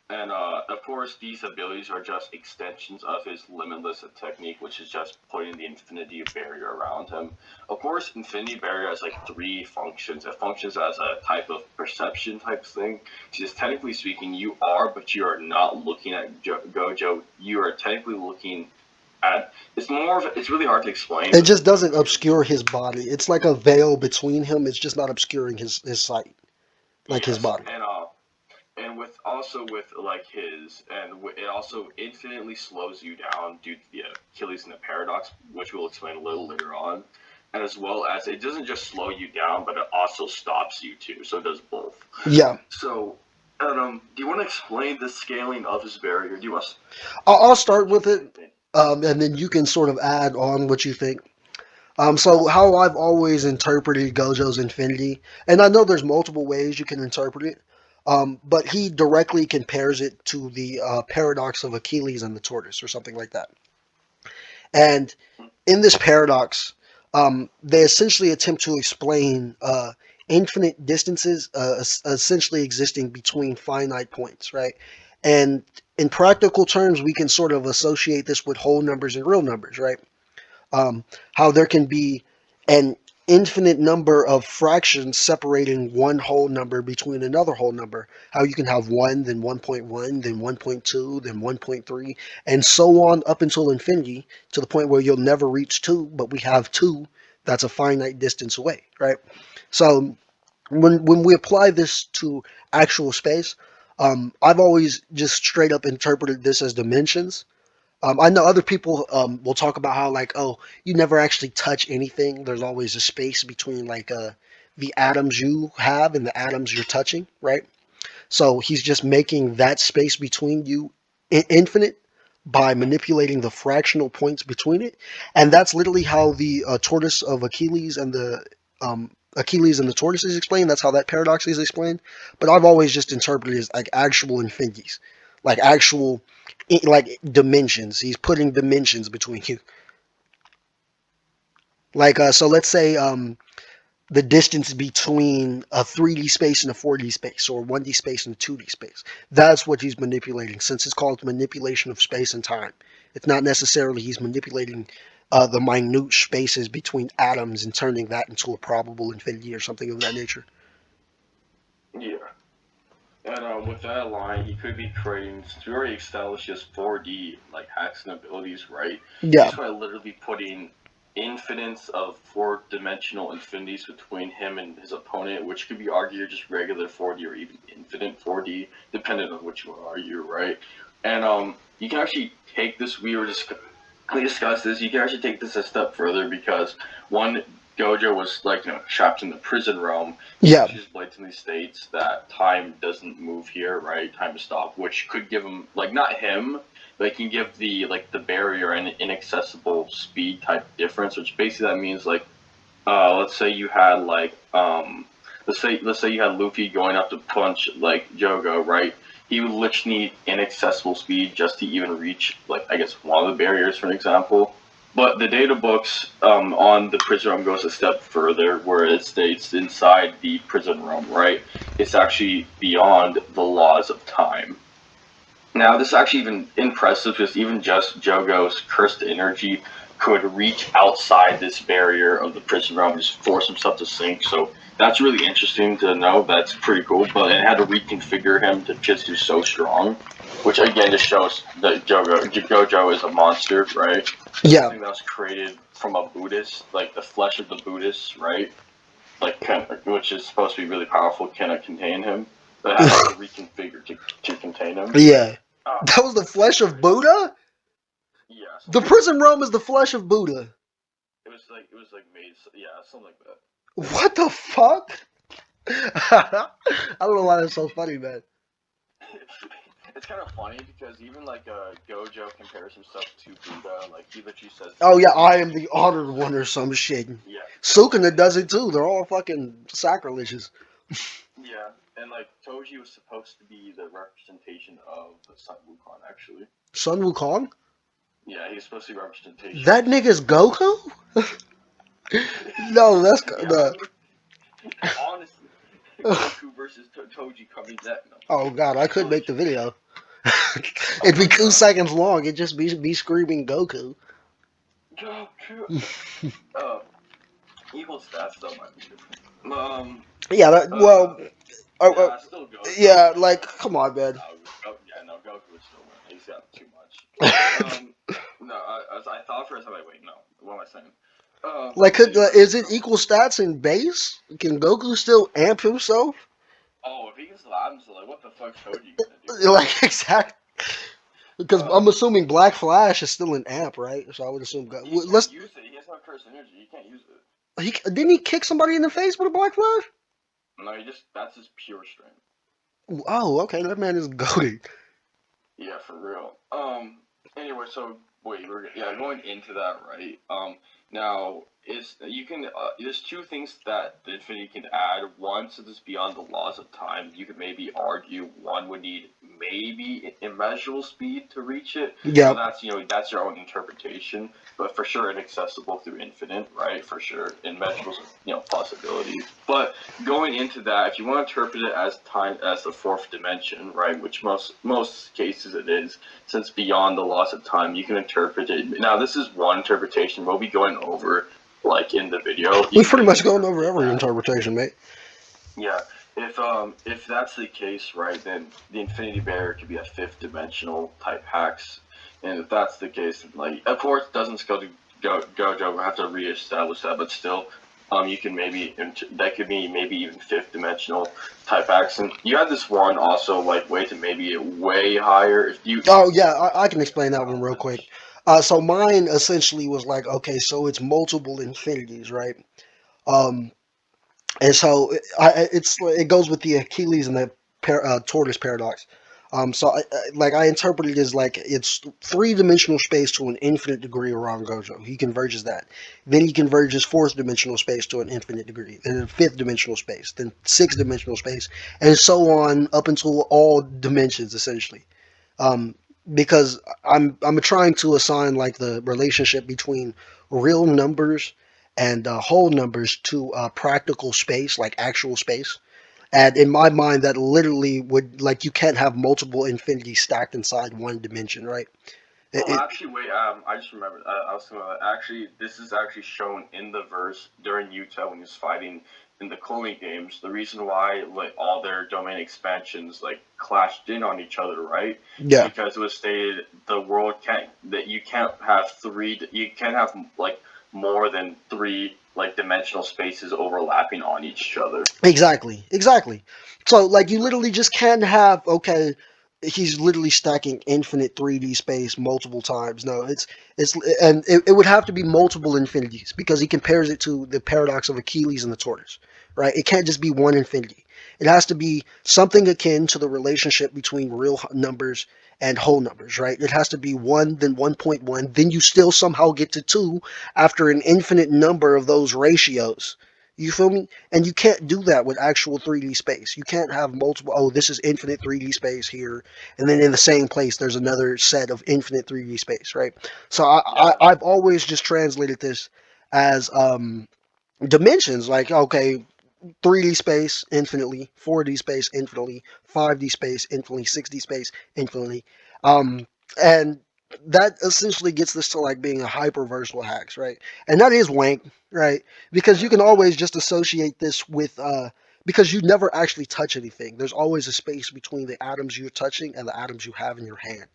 And of course, these abilities are just extensions of his limitless technique, which is just putting the infinity barrier around him. Of course, infinity barrier has like three functions. It functions as a type of perception type thing. Because technically speaking, you are, but you are not looking at Gojo. You are technically looking at. It's more of. It's really hard to explain, It but just doesn't obscure his body. It's like a veil between him. It's just not obscuring his sight, like his yes, body. and with like his it also infinitely slows you down due to the Achilles and the paradox, which we'll explain a little later on, and as well as it doesn't just slow you down, but it also stops you too. So it does both. Yeah, So, do you want to explain the scaling of his barrier? Do you want? I'll start with it, and then you can sort of add on what you think. So how I've always interpreted Gojo's Infinity, and I know there's multiple ways you can interpret it, but he directly compares it to the paradox of Achilles and the tortoise, or something like that. And in this paradox, they essentially attempt to explain infinite distances essentially existing between finite points, right? And in practical terms, we can sort of associate this with whole numbers and real numbers, right? How there can be an infinite number of fractions separating one whole number between another whole number. How you can have 1, then 1.1, then 1.2, then 1.3, and so on up until infinity to the point where you'll never reach 2, but we have 2 that's a finite distance away, right? So when we apply this to actual space, I've always just straight up interpreted this as dimensions. I know other people will talk about how like, oh, you never actually touch anything. There's always a space between like the atoms you have and the atoms you're touching, right? So he's just making that space between you infinite by manipulating the fractional points between it, and that's literally how the tortoise of Achilles and the Achilles and the tortoise is explained. That's how that paradox is explained. But I've always just interpreted it as like actual infinities, like actual like dimensions. He's putting dimensions between you. Like so, let's say the distance between a 3D space and a 4D space, or 1D space and a 2D space. That's what he's manipulating, since it's called manipulation of space and time. It's not necessarily he's manipulating the minute spaces between atoms and turning that into a probable infinity or something of that nature. Yeah. And with that line, he could be creating very established just 4D like hacks and abilities, right? Yeah, He's quite literally putting infinites of four-dimensional infinities between him and his opponent, which could be argued just regular 4D or even infinite 4D, depending on what you want to argue, right? And you can actually take this. We discussed this. You can actually take this a step further because one, Gojo was like trapped in the prison realm. He yeah, actually just blatantly states that time doesn't move here, right? Time is stopped, which could give him like not him, but it can give the barrier an inaccessible speed type difference, which basically that means like let's say you had let's say you had Luffy going up to punch like Jogo, right? He would literally need inaccessible speed just to even reach like I guess one of the barriers, for an example. But the data books on the prison realm goes a step further, where it states inside the prison realm, right? It's actually beyond the laws of time. Now, this is actually even impressive because even just Jogo's cursed energy could reach outside this barrier of the prison realm and just force himself to sink. So that's really interesting to know. That's pretty cool. But it had to reconfigure him to just do so strong, which again just shows that Gojo is a monster, right? yeah. Something that was created from a Buddhist, like the flesh of the Buddhist, right? Which is supposed to be really powerful, cannot contain him. But it had to like reconfigure to contain him. Yeah. Um, That was the which flesh is of crazy. Buddha? Yeah, The something like prison that. realm is the flesh of Buddha. It was like made. Yeah, something like that. What the fuck? I don't know why that's so funny, man. It's kind of funny because even like Gojo compares himself to Buddha. Like he literally says Oh yeah, I am like the honored one or some shit. yeah, something like Sukuna that. does it too. They're all fucking sacrilegious. Yeah, and like Toji was supposed to be the representation of Sun Wukong actually. Sun Wukong? Yeah, he's supposed to be representation That of nigga's Super. Goku? No, that's Yeah, no. honestly, Goku versus Toji coming that no. Oh god, I could Holy make the shit. video. Oh It'd be my 2 seconds long. It'd just be screaming Goku. god. Goku. Uh, equal stats though might be different. Yeah, Uh, yeah, still yeah, Goku is like, still come on, man. Yeah, no, Goku is still win. He's got too much. No, I thought for a second, like, wait, no, what am I saying? Like, Anyway, is it equal stats in base? Can Goku still amp himself? oh, if he gets Latin, so like, what the fuck's Toji gonna do? Like, exact. Because I'm Um, assuming Black Flash is still an amp, right? So I would assume. he can't Let's. use it. He has no curse energy. He can't use it. He didn't he kick somebody in the face with a Black Flash? No, he just that's his pure strength. Oh, okay. That man is goaded. Yeah, for real. Anyway, so wait, going into that, right? Now is you can there's two things that the Infinity can add. One, since it's beyond the laws of time, you could maybe argue one would need maybe immeasurable speed to reach it, but Yep. that's your own interpretation. But for sure, inaccessible through infinite, right? For sure, immeasurable, possibilities. But going into that, if you want to interpret it as time as the fourth dimension, right, which most cases it is, since beyond the loss of time, you can interpret it. Now, this is one interpretation. We'll be going over like in the video. We've pretty You can much gone interpret over it every that. interpretation, mate. Yeah. If that's the case, right, then the Infinity Barrier could be a fifth dimensional type hacks, and if that's the case, like of course it doesn't go to Gojo. We'll have to reestablish that, but still, you can maybe that could be maybe even fifth dimensional type hacks, and you had this one also like way to maybe way higher if you. Oh yeah, I can explain that one I'll real quick. finish. So mine essentially was like, okay, so it's multiple infinities, right? Um, and so it goes with the Achilles and the tortoise paradox. So I interpret it as like it's 3 dimensional space to an infinite degree around Gojo. He converges that. Then he converges fourth dimensional space to an infinite degree. Then fifth dimensional space. Then sixth dimensional space, and so on up until all dimensions essentially. Um, because I'm trying to assign like the relationship between real numbers and whole numbers to practical space, like actual space. And in my mind, that literally would like you can't have multiple infinities stacked inside one dimension, right? Oh, It actually, wait. I just remembered. I was thinking about that. Actually, this is actually shown in the verse during Utah when he's fighting in the cloning games. The reason why like all their domain expansions like clashed in on each other, right, is yeah, because it was stated the world can't that you can't have you can't have like more than three like dimensional spaces overlapping on each other. exactly. So like you literally just can't have okay. He's literally stacking infinite 3D space multiple times. No, it's and it would have to be multiple infinities because he compares it to the paradox of Achilles and the tortoise, right? It can't just be one infinity. It has to be something akin to the relationship between real numbers and whole numbers, right? It has to be 1, then 1.1, then you still somehow get to 2 after an infinite number of those ratios. You feel me? And you can't do that with actual 3D space. You can't have multiple, oh, this is infinite 3D space here, and then in the same place there's another set of infinite 3D space, right? So Yeah, I've always just translated this as dimensions, like, okay, 3D space infinitely, 4D space infinitely, 5D space infinitely, 6D space infinitely. Um, and that essentially gets this to like being a hyperversal hacks, right? And that is wank, right? Because you can yeah. always just associate this with because you never actually touch anything. There's always a space between the atoms you're touching and the atoms you have in your hand,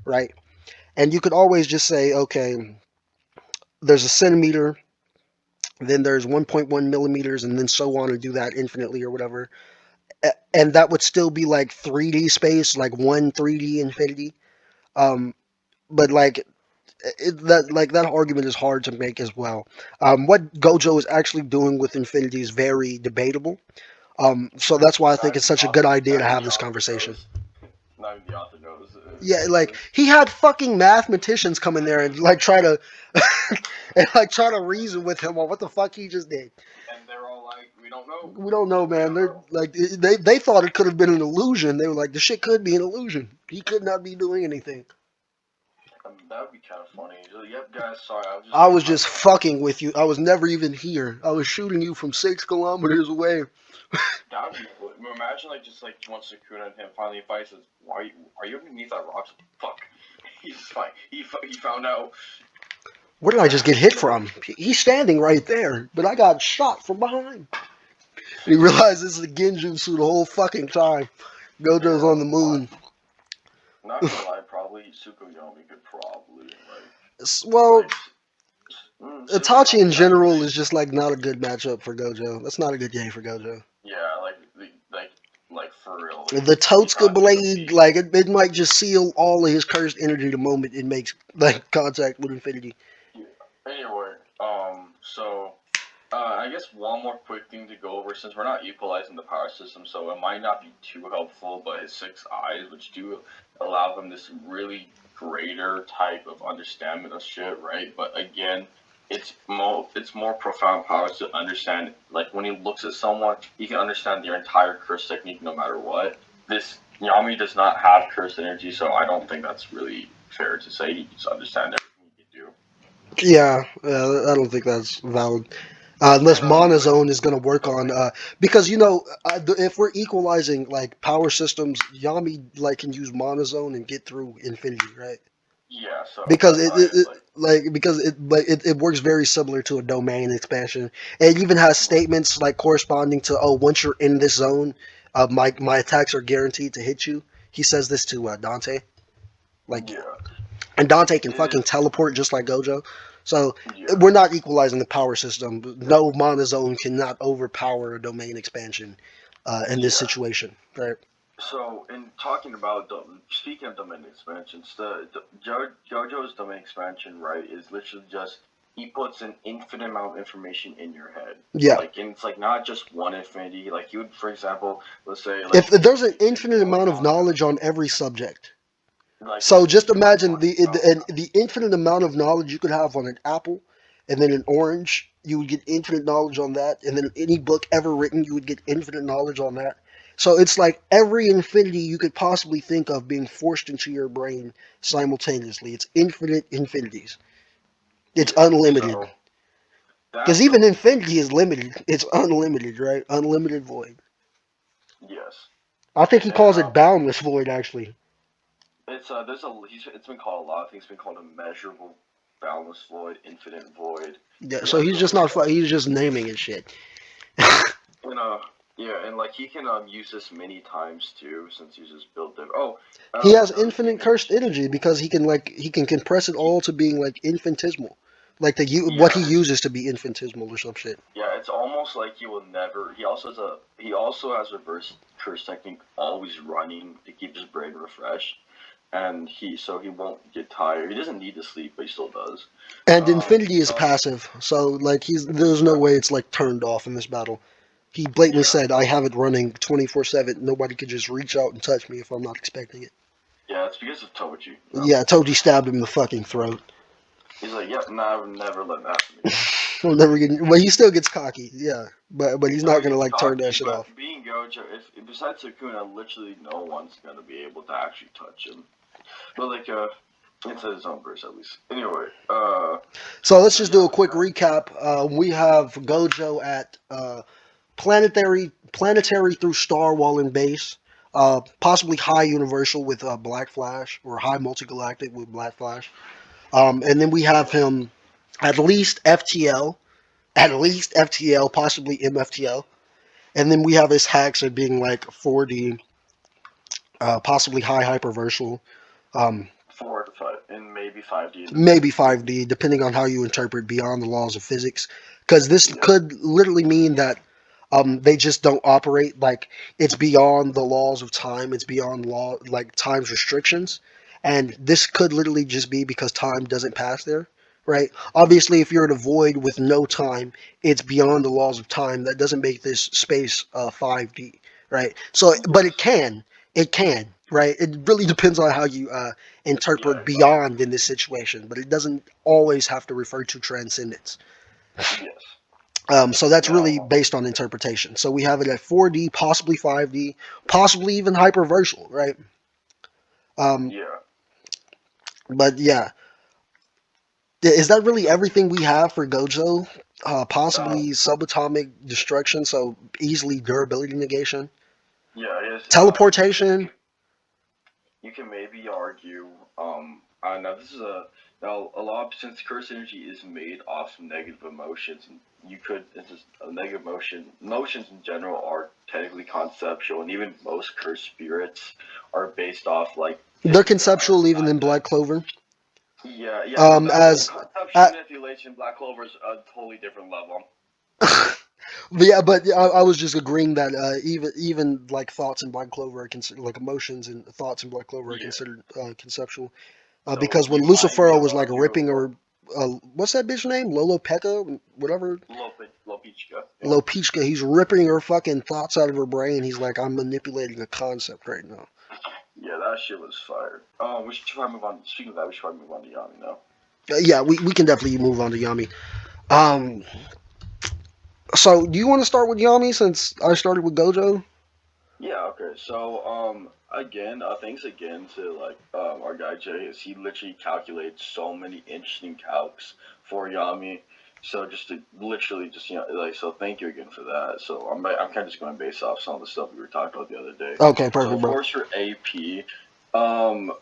right? And you could always just say, okay, there's a centimeter, then there's 1.1 millimeters, and then so on, and do that infinitely or whatever. And that would still be like 3D space, like one 3D infinity. Um, but like that argument is hard to make as well. What Gojo is actually doing with infinity is very debatable. So that's why I think it's such a good idea to Not even have the this author conversation. knows. Not even the author knows Yeah, if like this. he had fucking mathematicians come in there and like try to and like try to reason with him on what the fuck he just did. And they're all like, we don't know. We don't know, We man. don't They're know. like they thought it could have been an illusion. They were like, the shit could be an illusion. He could not be doing anything. That would be kind of funny. He's like, yep, guys, sorry, I was just I like was trying just to. fucking with you. I was never even here. I was shooting you from 6 kilometers away. That would be. Imagine like just like once Sukuna and him finally fights, says, "Why are you underneath that rock?" Fuck. He's fine. He found out. Where did I just get hit from? He's standing right there, but I got shot from behind. And he realized this is a genjutsu the whole fucking time. Gojo's Yeah. on the moon. Not gonna lie, probably Tsukuyomi could probably Well, like Itachi Tsukuyomi in general actually. is just like not a good matchup for Gojo. That's not a good game for Gojo. Yeah, like for real, like The Totsuka Itachi's a blade, beast. like it might just seal all of his cursed energy the moment it makes like contact with infinity. Yeah. Anyway, so I guess one more quick thing to go over since we're not equalizing the power system, so it might not be too helpful, but his six eyes, which do allow him this really greater type of understanding of shit, right? But again, it's more profound powers to understand. Like when he looks at someone, he can understand their entire curse technique no matter what. This Yami does not have curse energy, so I don't think that's really fair to say he can understand everything he can do. Yeah, I don't think that's valid. Unless And he's like, monozone is going to work on because if we're equalizing like power systems, Yami like can use monozone and get through infinity, right? yeah, so Because that's it, why it, it's it like, like because it works very similar to a domain expansion. It even has statements like corresponding to, oh, once you're in this zone, my attacks are guaranteed to hit you. He says this to Dante, like, yeah, and Dante can it, fucking teleport just like Gojo. So yeah, we're not equalizing the power system. No monozone cannot overpower a domain expansion in this yeah. situation, right? So, in talking about speaking of domain expansions, JoJo's domain expansion, right, is literally just he puts an infinite amount of information in your head. Yeah. Like, and it's like not just one infinity. Like, you would, for example, let's say If like there's an infinite infinite amount of manga, knowledge on every subject, like so just you might imagine talk the about. the infinite amount of knowledge you could have on an apple, and then an orange, you would get infinite knowledge on that, and then any book ever written, you would get infinite knowledge on that. So it's like every infinity you could possibly think of being forced into your brain simultaneously. It's infinite infinities. It's Yeah. unlimited. So Because that's even the infinity is limited. It's unlimited, right? Unlimited void. yes, I think he and calls it boundless void, actually. it's been called a lot of things. It's been called immeasurable, boundless void, infinite void. Yeah, so Yeah, he's so just not. He's just naming it shit. and yeah, and like he can use this many times too, since he's just built it. Oh, He has another thing infinite that cursed energy because he can compress it he all to being like infinitesimal, like what yeah, he uses to be infinitesimal or some shit. yeah, it's almost like he will never. He also has reverse curse technique always running to keep his brain refreshed, and he won't get tired. He doesn't need to sleep, but he still does. And infinity He is also passive, so like there's no yeah way it's like turned off in this battle. He blatantly yeah said, "I have it running 24/7. Nobody could just reach out and touch me if I'm not expecting it." yeah. It's because of Toji. Yeah, Toji stabbed him in the fucking throat. He's like, yep, nah, never let that happen again. He'll never get. But he still gets cocky. Yeah, but he's Oh, not he gonna gets like turn that cocky, shit off. but being Gojo, if besides Sukuna, literally no one's gonna be able to actually touch him. But like, inside his own verse at least. Anyway, So let's so just yeah, do a with quick that, recap. We have Gojo at planetary through Star Wall and base. Possibly high universal with Black Flash or high multigalactic with Black Flash. And then we have him at least FTL, possibly MFTL. And then we have his hacks at being like 4D, possibly high hyperversal, um, 4 to 5, and maybe 5D in the maybe mix. 5D, depending on how you interpret beyond the laws of physics. Because this Yep. could literally mean that they just don't operate like it's beyond the laws of time. It's beyond law like time's restrictions, and this could literally just be because time doesn't pass there, right? Obviously, if you're in a void with no time, it's beyond the laws of time. That doesn't make this space 5D, right? So, but Yes. it can, right? It really depends on how you Yeah, interpret exactly. beyond in this situation, but it doesn't always have to refer to transcendence. Yes. So that's really Now, based on interpretation. So we have it at 4D, possibly 5D, possibly even hyperversal, right? Um, yeah. but yeah. Is that really everything we have for Gojo? Uh, Possibly subatomic destruction, so easily durability negation, yeah, it is. teleportation. You can maybe argue. Now this is a now a lot since curse energy is made off of negative emotions, and you could it's just a negative emotions in general are technically conceptual, and even most cursed spirits are based off like They're physical conceptual even in concept. Black Clover. Yeah, yeah, no, Um, that as conceptual uh, manipulation, Black Clover is a totally different level. but yeah, but I was just agreeing that even like thoughts in Black Clover are considered like emotions and thoughts in Black Clover are Yeah. considered conceptual. So Because when you might be Lucifero able was to like argue ripping her, what's that bitch name? Lolo Pekka, whatever. Lopichka. Yeah. Lopichka, he's ripping her fucking thoughts out of her brain. He's like, I'm manipulating a concept right now. Yeah, that shit was fire. We should try to move on. Speaking of that, we should probably move on to Yami now. Yeah, we can definitely move on to Yami. Um, so do you want to start with Yami since I started with Gojo? Yeah, okay. So, again, thanks again to like our guy Jay. Is he literally calculated so many interesting calcs for Yami. So just to literally just like so, thank you again for that. So I'm kind of just going based off some of the stuff we were talking about the other day. Okay, So perfect, of bro. course for AP,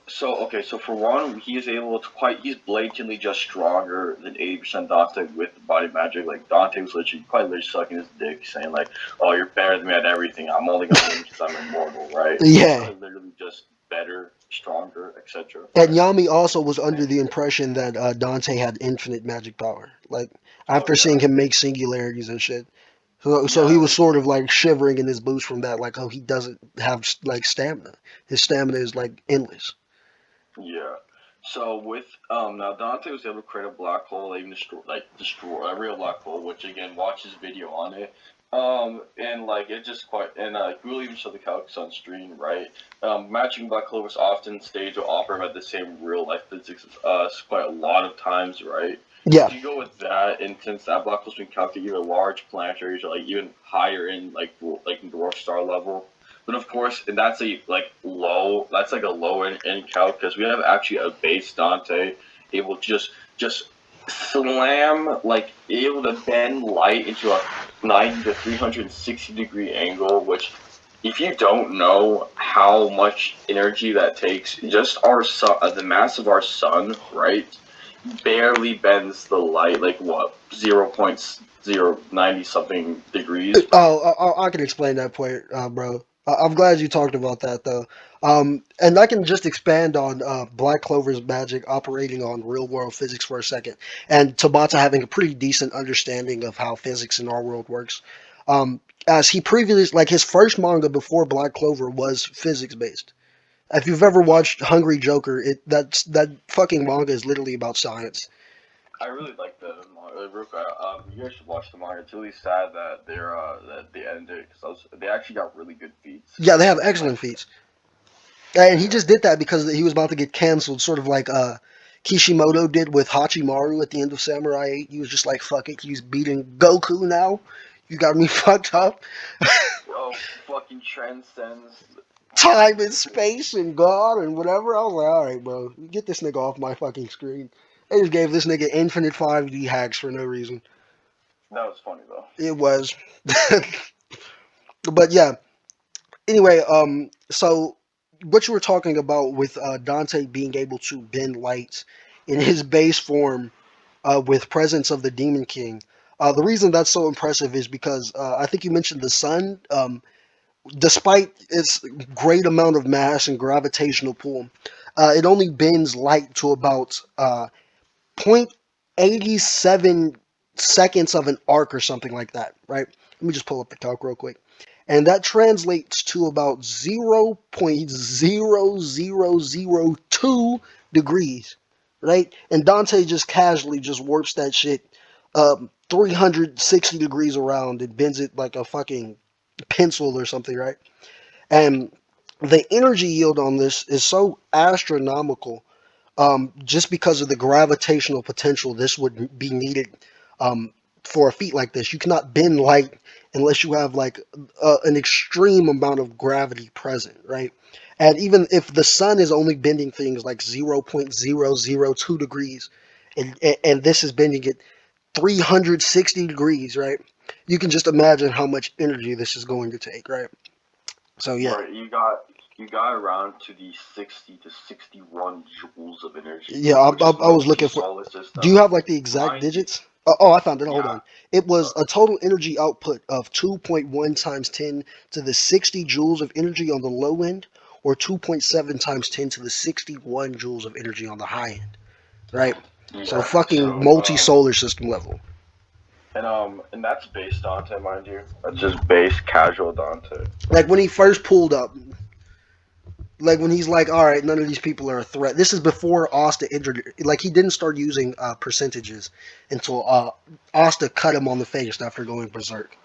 so okay, so for one, he is able to he's blatantly just stronger than 80% Dante with body magic. Like Dante was literally sucking his dick, saying like, "Oh, you're better than me at everything. I'm only gonna win because I'm immortal, right?" He's Yeah, quite literally just better, stronger, etc. and Yami also was under the impression that Dante had infinite magic power. Like Oh after seeing yeah, him make singularities and shit. So he yeah, was sort of like shivering in his boots from that, like, oh, he doesn't have like stamina. His stamina is like endless. yeah. So with now Dante was able to create a black hole, even destroy a real black hole, which again watch his video on it. And like it just quite and we'll even show the calcs on screen, right? Matching black holes often stage will operate at the same real life physics as us quite a lot of times, right? So Yeah, if you go with that, and since that black hole's been calculated even large planetaries or like even higher in like dwarf star level, but of course, and that's a like low. That's like a low end calc because we have actually a base Dante able to just slam like able to bend light into a 90 to 360-degree angle. Which, if you don't know how much energy that takes, just our sun, the mass of our sun, right, barely bends the light like what 0.090 something degrees. oh, I can explain that point, bro. I'm glad you talked about that though. And I can just expand on Black Clover's magic operating on real world physics for a second, and Tabata having a pretty decent understanding of how physics in our world works. As he previously, like his first manga before Black Clover was physics based. If you've ever watched Hungry Joker, that fucking manga is literally about science. I really like the manga. Real quick, you guys should watch the manga. It's really sad that that they ended it because they actually got really good beats. Yeah, they have Like excellent feats. And he yeah, just did that because he was about to get canceled, sort of like Kishimoto did with Hachimaru at the end of Samurai 8. He was just like, fuck it, he's beating Goku now. You got me fucked up. oh fucking transcends. Time and space and God and whatever. I was like, alright, bro, get this nigga off my fucking screen. They just gave this nigga infinite 5D hacks for no reason. That was funny though. It was. But yeah, anyway, so what you were talking about with Dante being able to bend light in his base form with presence of the Demon King. The reason that's so impressive is because I think you mentioned the sun. Despite its great amount of mass and gravitational pull, it only bends light to about 0.87 seconds of an arc or something like that, right? Let me just pull up the calc real quick. And that translates to about 0.0002 degrees, right? And Dante just casually just warps that shit 360 degrees around and bends it like a fucking pencil or something, right? And the energy yield on this is so astronomical just because of the gravitational potential this would be needed um, for a feat like this. You cannot bend light unless you have like an extreme amount of gravity present, right? And even if the sun is only bending things like 0.002 degrees, and this is bending at 360 degrees, right? You can just imagine how much energy this is going to take, right? So yeah, Right, you got around to the 60 to 61 joules of energy, yeah. which is I was looking for. multi-solar Do you system. have like the exact Mind you, digits? Oh, I found it. Hold yeah. on. It was Uh, a total energy output of 2.1 times 10 to the 60 joules of energy on the low end, or 2.7 times 10 to the 61 joules of energy on the high end, right? So yeah. fucking So multi-solar system level. and that's base Dante, mind you. That's just base casual Dante. Like when he first pulled up, like when he's like, all right, none of these people are a threat. This is before Asta injured. Like he didn't start using percentages until Asta cut him on the face after going berserk.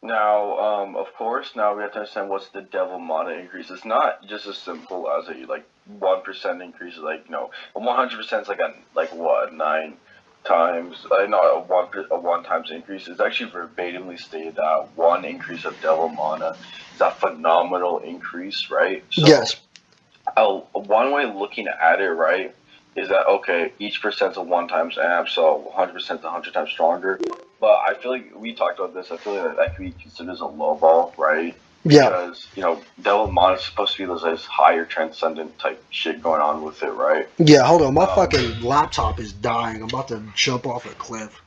Now, of course, now we have to understand what's the devil mana increase. It's not just as simple as a like 1% increase. Like 100% is like what 9 times. Not a one times increase. It's actually verbatimly stated that one increase of devil mana is a phenomenal increase, right? So Yes. one way of looking at it, right, is that okay? Each percent's a one times amp, so 100% is 100 times stronger. But I feel like we talked about this. I feel like that could be considered as a low ball, right? Yeah. Because Devil Mon is supposed to be this higher transcendent type shit going on with it, right? Yeah. Hold on. My Um. fucking laptop is dying. I'm about to jump off a cliff.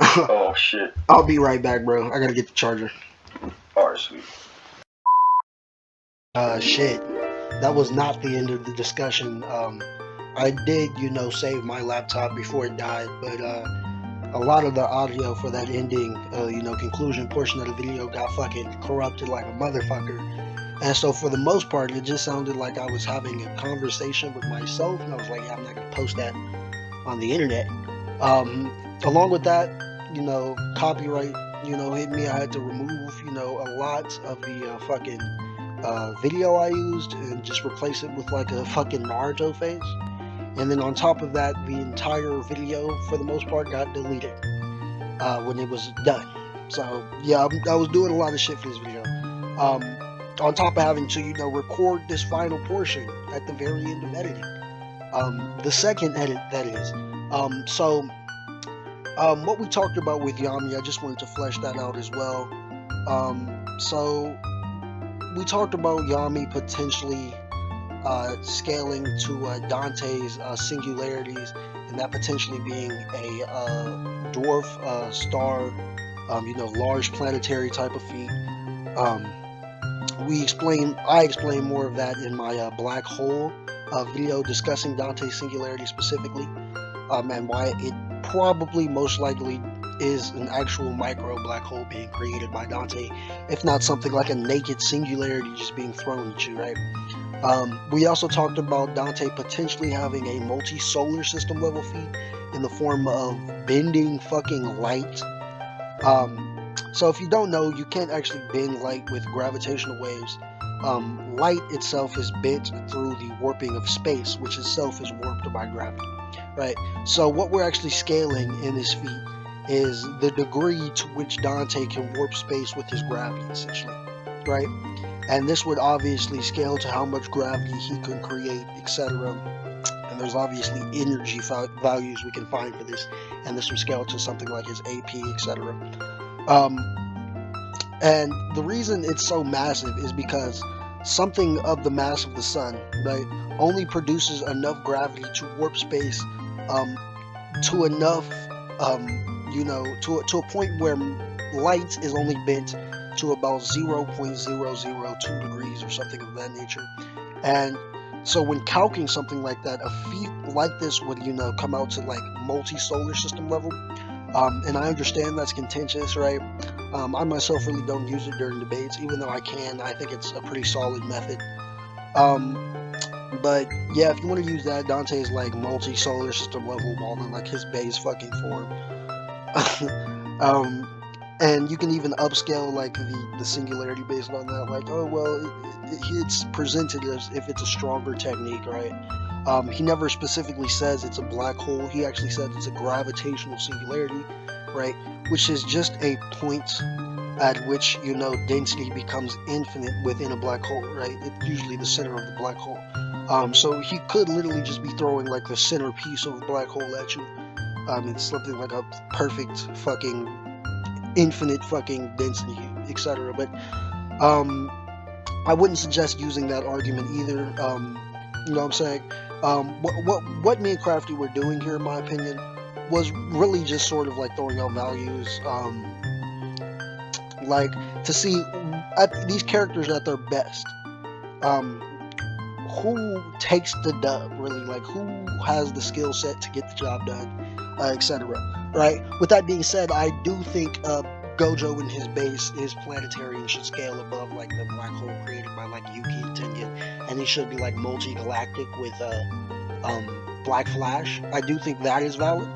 Oh shit. I'll be right back, bro. I gotta get the charger. Alright, sweet. Shit. That was not the end of the discussion. I did, save my laptop before it died, but a lot of the audio for that ending, conclusion portion of the video got fucking corrupted like a motherfucker. And so for the most part, it just sounded like I was having a conversation with myself, and I was like, yeah, I'm not gonna post that on the internet. Along with that, copyright, hit me. I had to remove, a lot of the fucking video I used and just replace it with like a fucking Naruto face. And then on top of that, the entire video, for the most part, got deleted when it was done. So yeah, I was doing a lot of shit for this video. Um, on top of having to, record this final portion at the very end of editing. The second edit, that is. What we talked about with Yami, I just wanted to flesh that out as well. So we talked about Yami potentially scaling to Dante's singularities, and that potentially being a dwarf star, large planetary type of feat. Um, I explain more of that in my black hole video discussing Dante's singularity specifically, and why it probably most likely is an actual micro black hole being created by Dante, if not something like a naked singularity just being thrown at you, right? We also talked about Dante potentially having a multi-solar system level feat in the form of bending fucking light. So if you don't know, you can't actually bend light with gravitational waves. Light itself is bent through the warping of space, which itself is warped by gravity, right? So what we're actually scaling in this feat is the degree to which Dante can warp space with his gravity, essentially, right? And this would obviously scale to how much gravity he can create, etc. And there's obviously energy values we can find for this, and this would scale to something like his AP, etc. Um, and the reason it's so massive is because something of the mass of the sun, right, only produces enough gravity to warp space to enough, to a point where light is only bent to about 0.002 degrees or something of that nature. And so when calcing something like that, a feat like this would, come out to like multi-solar system level. And I understand that's contentious, right? I myself really don't use it during debates, even though I can. I think it's a pretty solid method. Um, but yeah, if you want to use that, Dante is like multi-solar system level while in like his base fucking form. And you can even upscale like the singularity based on that. Like, oh well, it's presented as if it's a stronger technique, right? He never specifically says it's a black hole. He actually says it's a gravitational singularity, right? Which is just a point at which density becomes infinite within a black hole, right? It's usually the center of the black hole. So he could literally just be throwing like the centerpiece of a black hole at you. It's something like a perfect fucking infinite fucking density, etc. But um, I wouldn't suggest using that argument either. You know what I'm saying? What me and Crafty were doing here, in my opinion, was really just sort of like throwing out values, like to see at these characters at their best. Um, who takes the dub, really? Like who has the skill set to get the job done, etc. Right? With that being said, I do think Gojo in his base is planetary and should scale above like the black hole created by like Yuki and Tengen, and he should be like multi-galactic with Black Flash. I do think that is valid,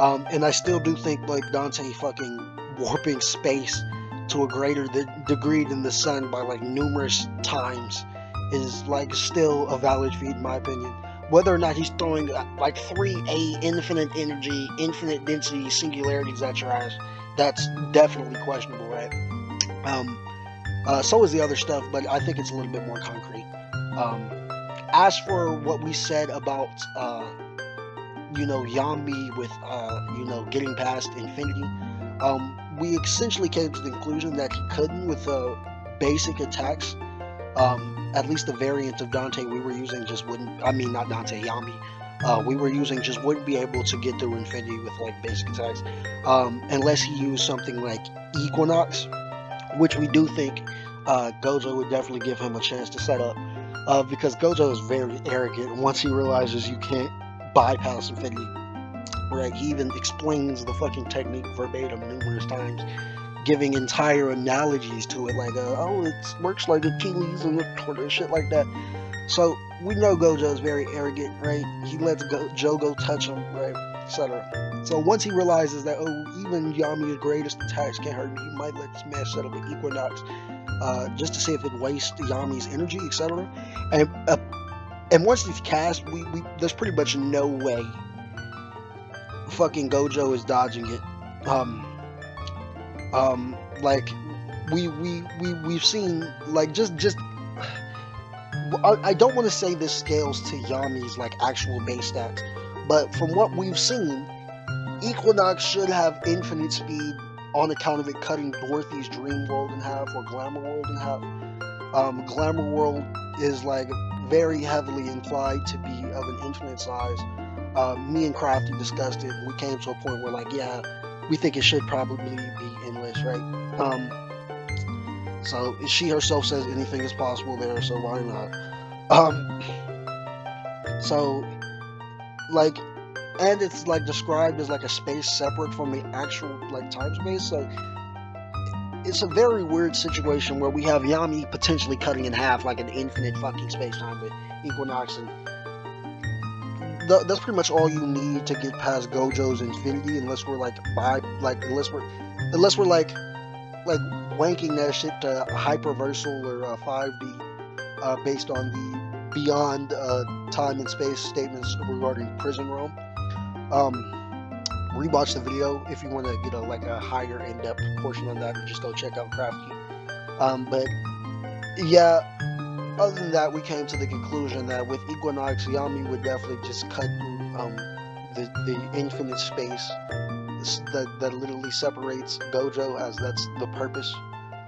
and I still do think like Dante fucking warping space to a greater degree than the sun by like numerous times is like still a valid feat in my opinion. Whether or not he's throwing like 3A infinite energy, infinite density singularities at your ass, that's definitely questionable, right? Um, so is the other stuff, but I think it's a little bit more concrete. Um, as for what we said about Yami with getting past infinity, we essentially came to the conclusion that he couldn't with basic attacks. At least the variant of Dante we were using just wouldn't. I mean, not Dante, Yami. We were using just wouldn't be able to get through infinity with like basic attacks, unless he used something like Equinox, which we do think Gojo would definitely give him a chance to set up, because Gojo is very arrogant. Once he realizes you can't bypass infinity, right? He even explains the fucking technique verbatim numerous times, giving entire analogies to it, like, oh, it works like Achilles and shit like that. So we know Gojo is very arrogant, right? He lets Jogo touch him, right, etc. So once he realizes that, oh, even Yami's greatest attacks can't hurt me, he might let this man set up an Equinox, just to see if it wastes Yami's energy, etc. And once it's cast, we there's pretty much no way fucking Gojo is dodging it. Like we've seen like just I don't want to say this scales to Yami's like actual base stats, but from what we've seen, Equinox should have infinite speed on account of it cutting Dorothy's dream world in half or glamour world in half. Glamour world is like very heavily implied to be of an infinite size. Me and Crafty discussed it. We came to a point where like, yeah, we think it should probably be endless, right? So she herself says anything is possible there, so why not? So like, and it's like described as like a space separate from the actual like time space. So it's a very weird situation where we have Yami potentially cutting in half like an infinite fucking space time with Equinox, and that's pretty much all you need to get past Gojo's infinity, unless we're like unless we're like wanking that shit to hyperversal or 5D, based on the beyond time and space statements regarding prison realm. Rewatch the video if you want to get a higher in-depth portion on that, or just go check out Crafty. But yeah, other than that, we came to the conclusion that with Equinox, Yami would definitely just cut through the infinite space that literally separates Gojo, as that's the purpose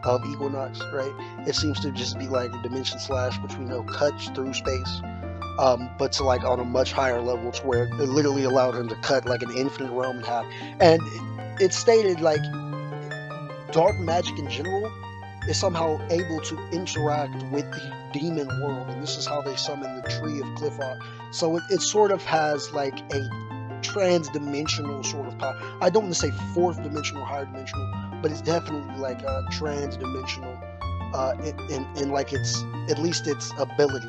of Equinox, right? It seems to just be like a dimension slash, which we know cuts through space, but to like on a much higher level, to where it literally allowed him to cut like an infinite realm in half. And it's stated like dark magic in general is somehow able to interact with the demon world, and this is how they summon the Tree of Clifford. So it sort of has like a trans-dimensional sort of power. I don't want to say fourth dimensional, higher dimensional, but it's definitely like a trans-dimensional in like its, at least its ability.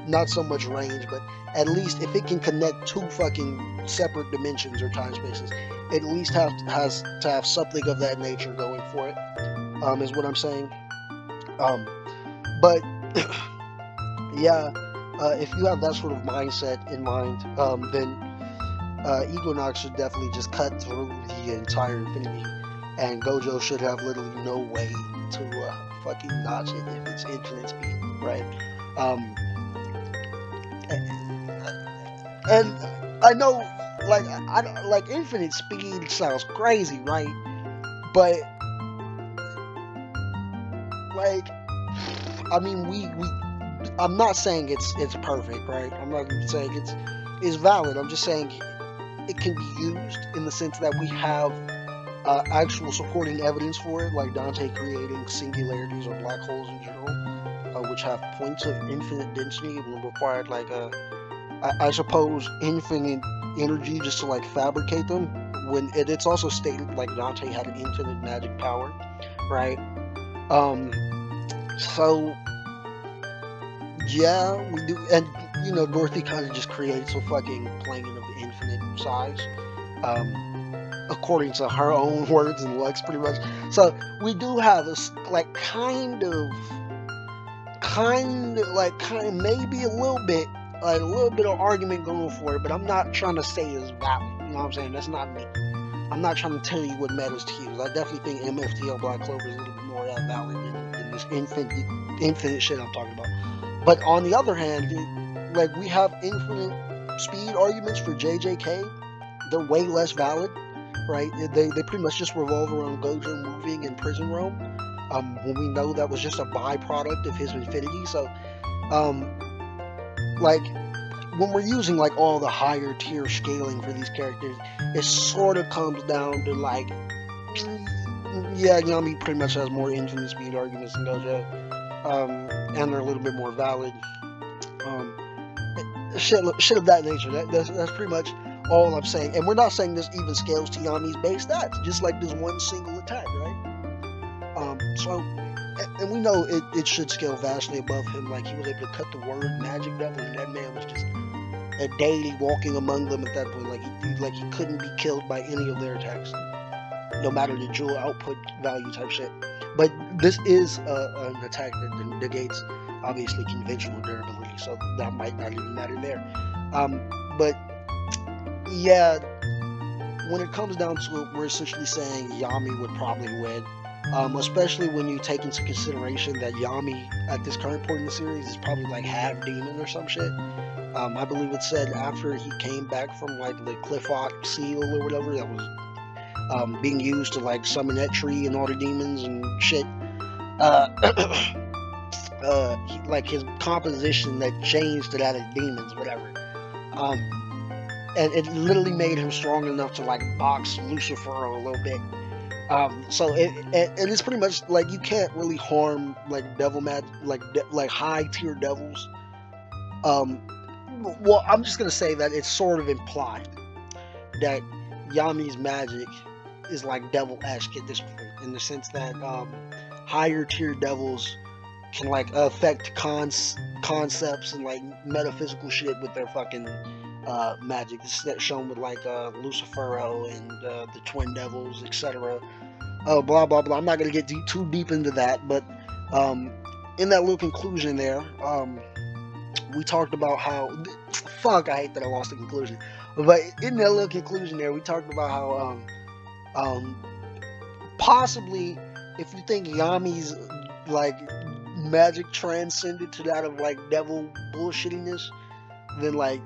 Not so much range, but at least if it can connect two fucking separate dimensions or time spaces, it at least has to have something of that nature going for it. Is what I'm saying. But yeah, if you have that sort of mindset in mind, then Equinox should definitely just cut through the entire infinity, and Gojo should have literally no way to fucking dodge it if it's infinite speed, right? And I know, like, like infinite speed sounds crazy, right? But like, I mean, we I'm not saying it's perfect, right? I'm not saying it's valid. I'm just saying it can be used in the sense that we have actual supporting evidence for it, like Dante creating singularities or black holes in general, which have points of infinite density and required like I suppose infinite energy just to like fabricate them. When it's also stated like Dante had an infinite magic power, right? Um, so yeah, we do, and you know, Dorothy kind of just creates a fucking plane of infinite size, according to her own words and Lex, pretty much. So we do have this, like, maybe a little bit of argument going for it, but I'm not trying to say it's valid. You know what I'm saying? That's not me. I'm not trying to tell you what matters to you. I definitely think MFTL Black Clover is a little bit more valid than this infinite shit I'm talking about. But on the other hand, like we have infinite speed arguments for JJK. They're way less valid, right? They pretty much just revolve around Gojo moving in prison realm. When we know that was just a byproduct of his infinity. So, um, like when we're using like all the higher tier scaling for these characters, it sort of comes down to like, yeah, Yami pretty much has more infinite speed arguments than Gojo, and they're a little bit more valid. Um, shit of that nature. That's pretty much all I'm saying. And we're not saying this even scales to Yami's base stats, just like this one single attack, right? So, and we know it should scale vastly above him. Like he was able to cut the word magic devil, and that man was just a deity walking among them at that point. Like he couldn't be killed by any of their attacks, no matter the jewel output value type shit. But this is an attack that negates obviously conventional durability, so that might not even matter there. But yeah, when it comes down to it, we're essentially saying Yami would probably win. Especially when you take into consideration that Yami, at this current point in the series, is probably like half demon or some shit. I believe it said after he came back from like the Cliffhawk seal or whatever that was being used to like summon that tree and all the demons and shit. Uh, like his composition that changed to that of demons, whatever. Um, and it literally made him strong enough to like box Lucifer a little bit. So it is pretty much like you can't really harm like devil like high tier devils. Um, well, I'm just gonna say that it's sort of implied that Yami's magic is like devil-esque at this point, in the sense that higher tier devils can like affect concepts and like metaphysical shit with their fucking magic. This is shown with like Lucifero and the Twin Devils, etc. Blah blah blah. I'm not gonna get too deep into that, but in that little conclusion there, we talked about how fuck. I hate that I lost the conclusion, but in that little conclusion there, we talked about how possibly if you think Yami's like magic transcended to that of like devil bullshittiness, then like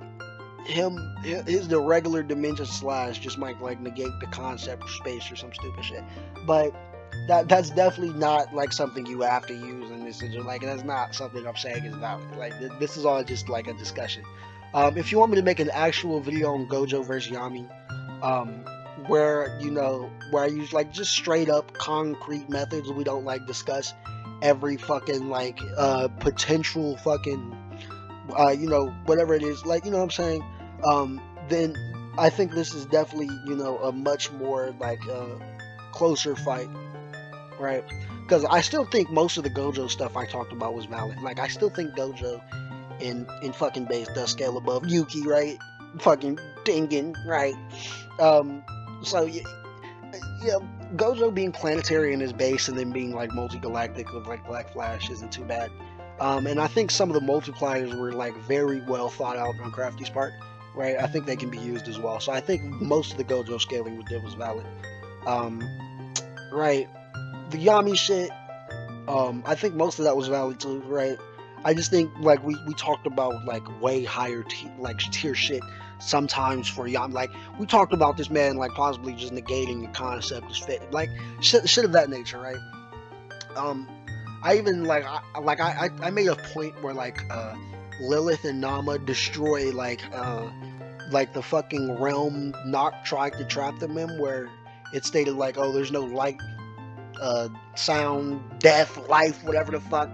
his the regular dimension slash just might like negate the concept of space or some stupid shit. But that's definitely not like something you have to use in this situation. Like that's not something I'm saying is valid. Like this is all just like a discussion. If you want me to make an actual video on Gojo versus Yami, where where I use like just straight up concrete methods, we don't like discuss every fucking like potential fucking whatever it is, like, you know what I'm saying, then I think this is definitely, a much more like closer fight, right? Because I still think most of the Gojo stuff I talked about was valid. Like I still think Gojo in fucking base does scale above Yuki, right? Fucking Dingen, right? So yeah, Gojo being planetary in his base and then being like multi-galactic with like Black Flash isn't too bad. And I think some of the multipliers were like very well thought out on Crafty's part, right? I think they can be used as well. So I think most of the Gojo scaling we did was valid. Right. The Yami shit, I think most of that was valid too, right? I just think like we talked about like way higher tier shit sometimes for Yami. Like we talked about this man like possibly just negating the concept is fit like shit of that nature, right? Um, I even I made a point where Lilith and Nama destroy like the fucking realm Noct tried to trap them in, where it stated like, oh, there's no light, sound, death, life, whatever the fuck.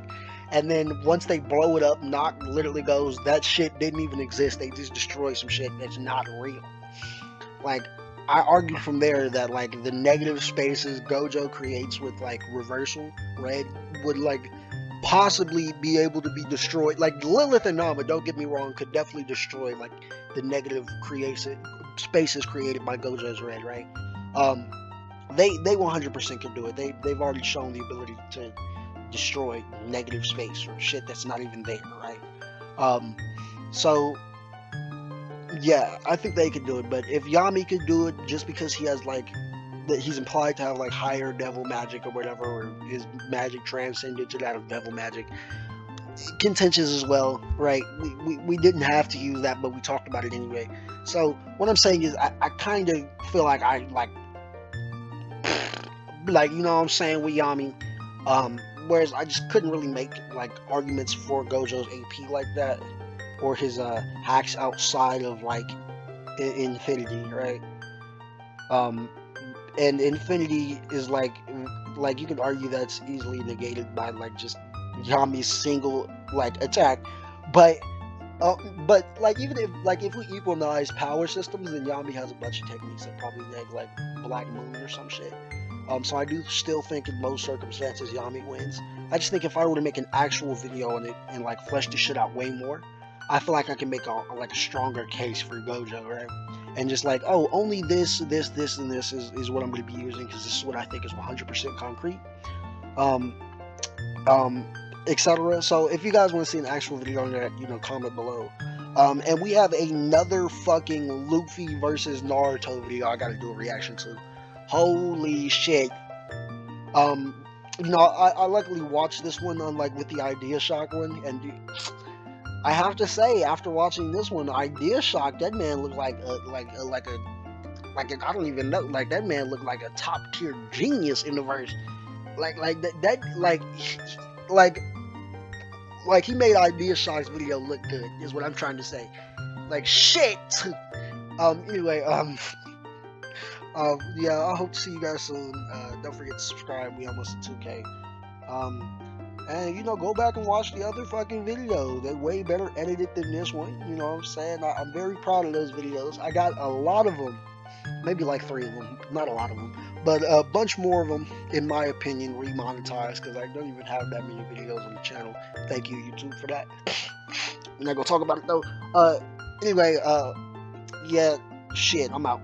And then once they blow it up, Noct literally goes, that shit didn't even exist. They just destroyed some shit that's not real. Like, I argued from there that like the negative spaces Gojo creates with like reversal red would like possibly be able to be destroyed. Like Lilith and Nama, don't get me wrong, could definitely destroy like the negative creation spaces created by Gojo's red, right? Um, they 100% can do it. They've already shown the ability to destroy negative space or shit that's not even there, right? Um, so yeah, I think they could do it. But if Yami could do it, just because he has like that, he's implied to have like higher devil magic or whatever, or his magic transcended to that of devil magic, contentious as well, right? We didn't have to use that, but we talked about it anyway. So what I'm saying is, I kind of feel like I like you know what I'm saying with Yami. Whereas I just couldn't really make like arguments for Gojo's AP like that, or his hacks outside of like Infinity, right? Um, and Infinity is like you could argue that's easily negated by like just Yami's single like attack, but but like even if we equalize power systems, then Yami has a bunch of techniques that probably neg like Black Moon or some shit. So I do still think in most circumstances Yami wins. I just think if I were to make an actual video on it and like flesh the shit out way more, I feel like I can make a stronger case for Gojo, right? And just like, oh, only this, and this is what I'm going to be using because this is what I think is 100% concrete, um, um, etc. So if you guys want to see an actual video on that, comment below. And we have another fucking Luffy versus Naruto video I got to do a reaction to. Holy shit. I luckily watched this one on like with the Idea Shock one, and I have to say, after watching this one, Idea Shock, that man looked like I don't even know, like that man looked like a top tier genius in the verse, like that like like he made Idea Shock's video look good, is what I'm trying to say. Like shit. Anyway, yeah, I hope to see you guys soon. Don't forget to subscribe. We almost at 2K. And go back and watch the other fucking videos. They're way better edited than this one. You know what I'm saying? I'm very proud of those videos. I got a lot of them, maybe like 3 of them, not a lot of them, but a bunch more of them, in my opinion, remonetized because I don't even have that many videos on the channel. Thank you, YouTube, for that. I'm not gonna talk about it though. Anyway, yeah, shit, I'm out.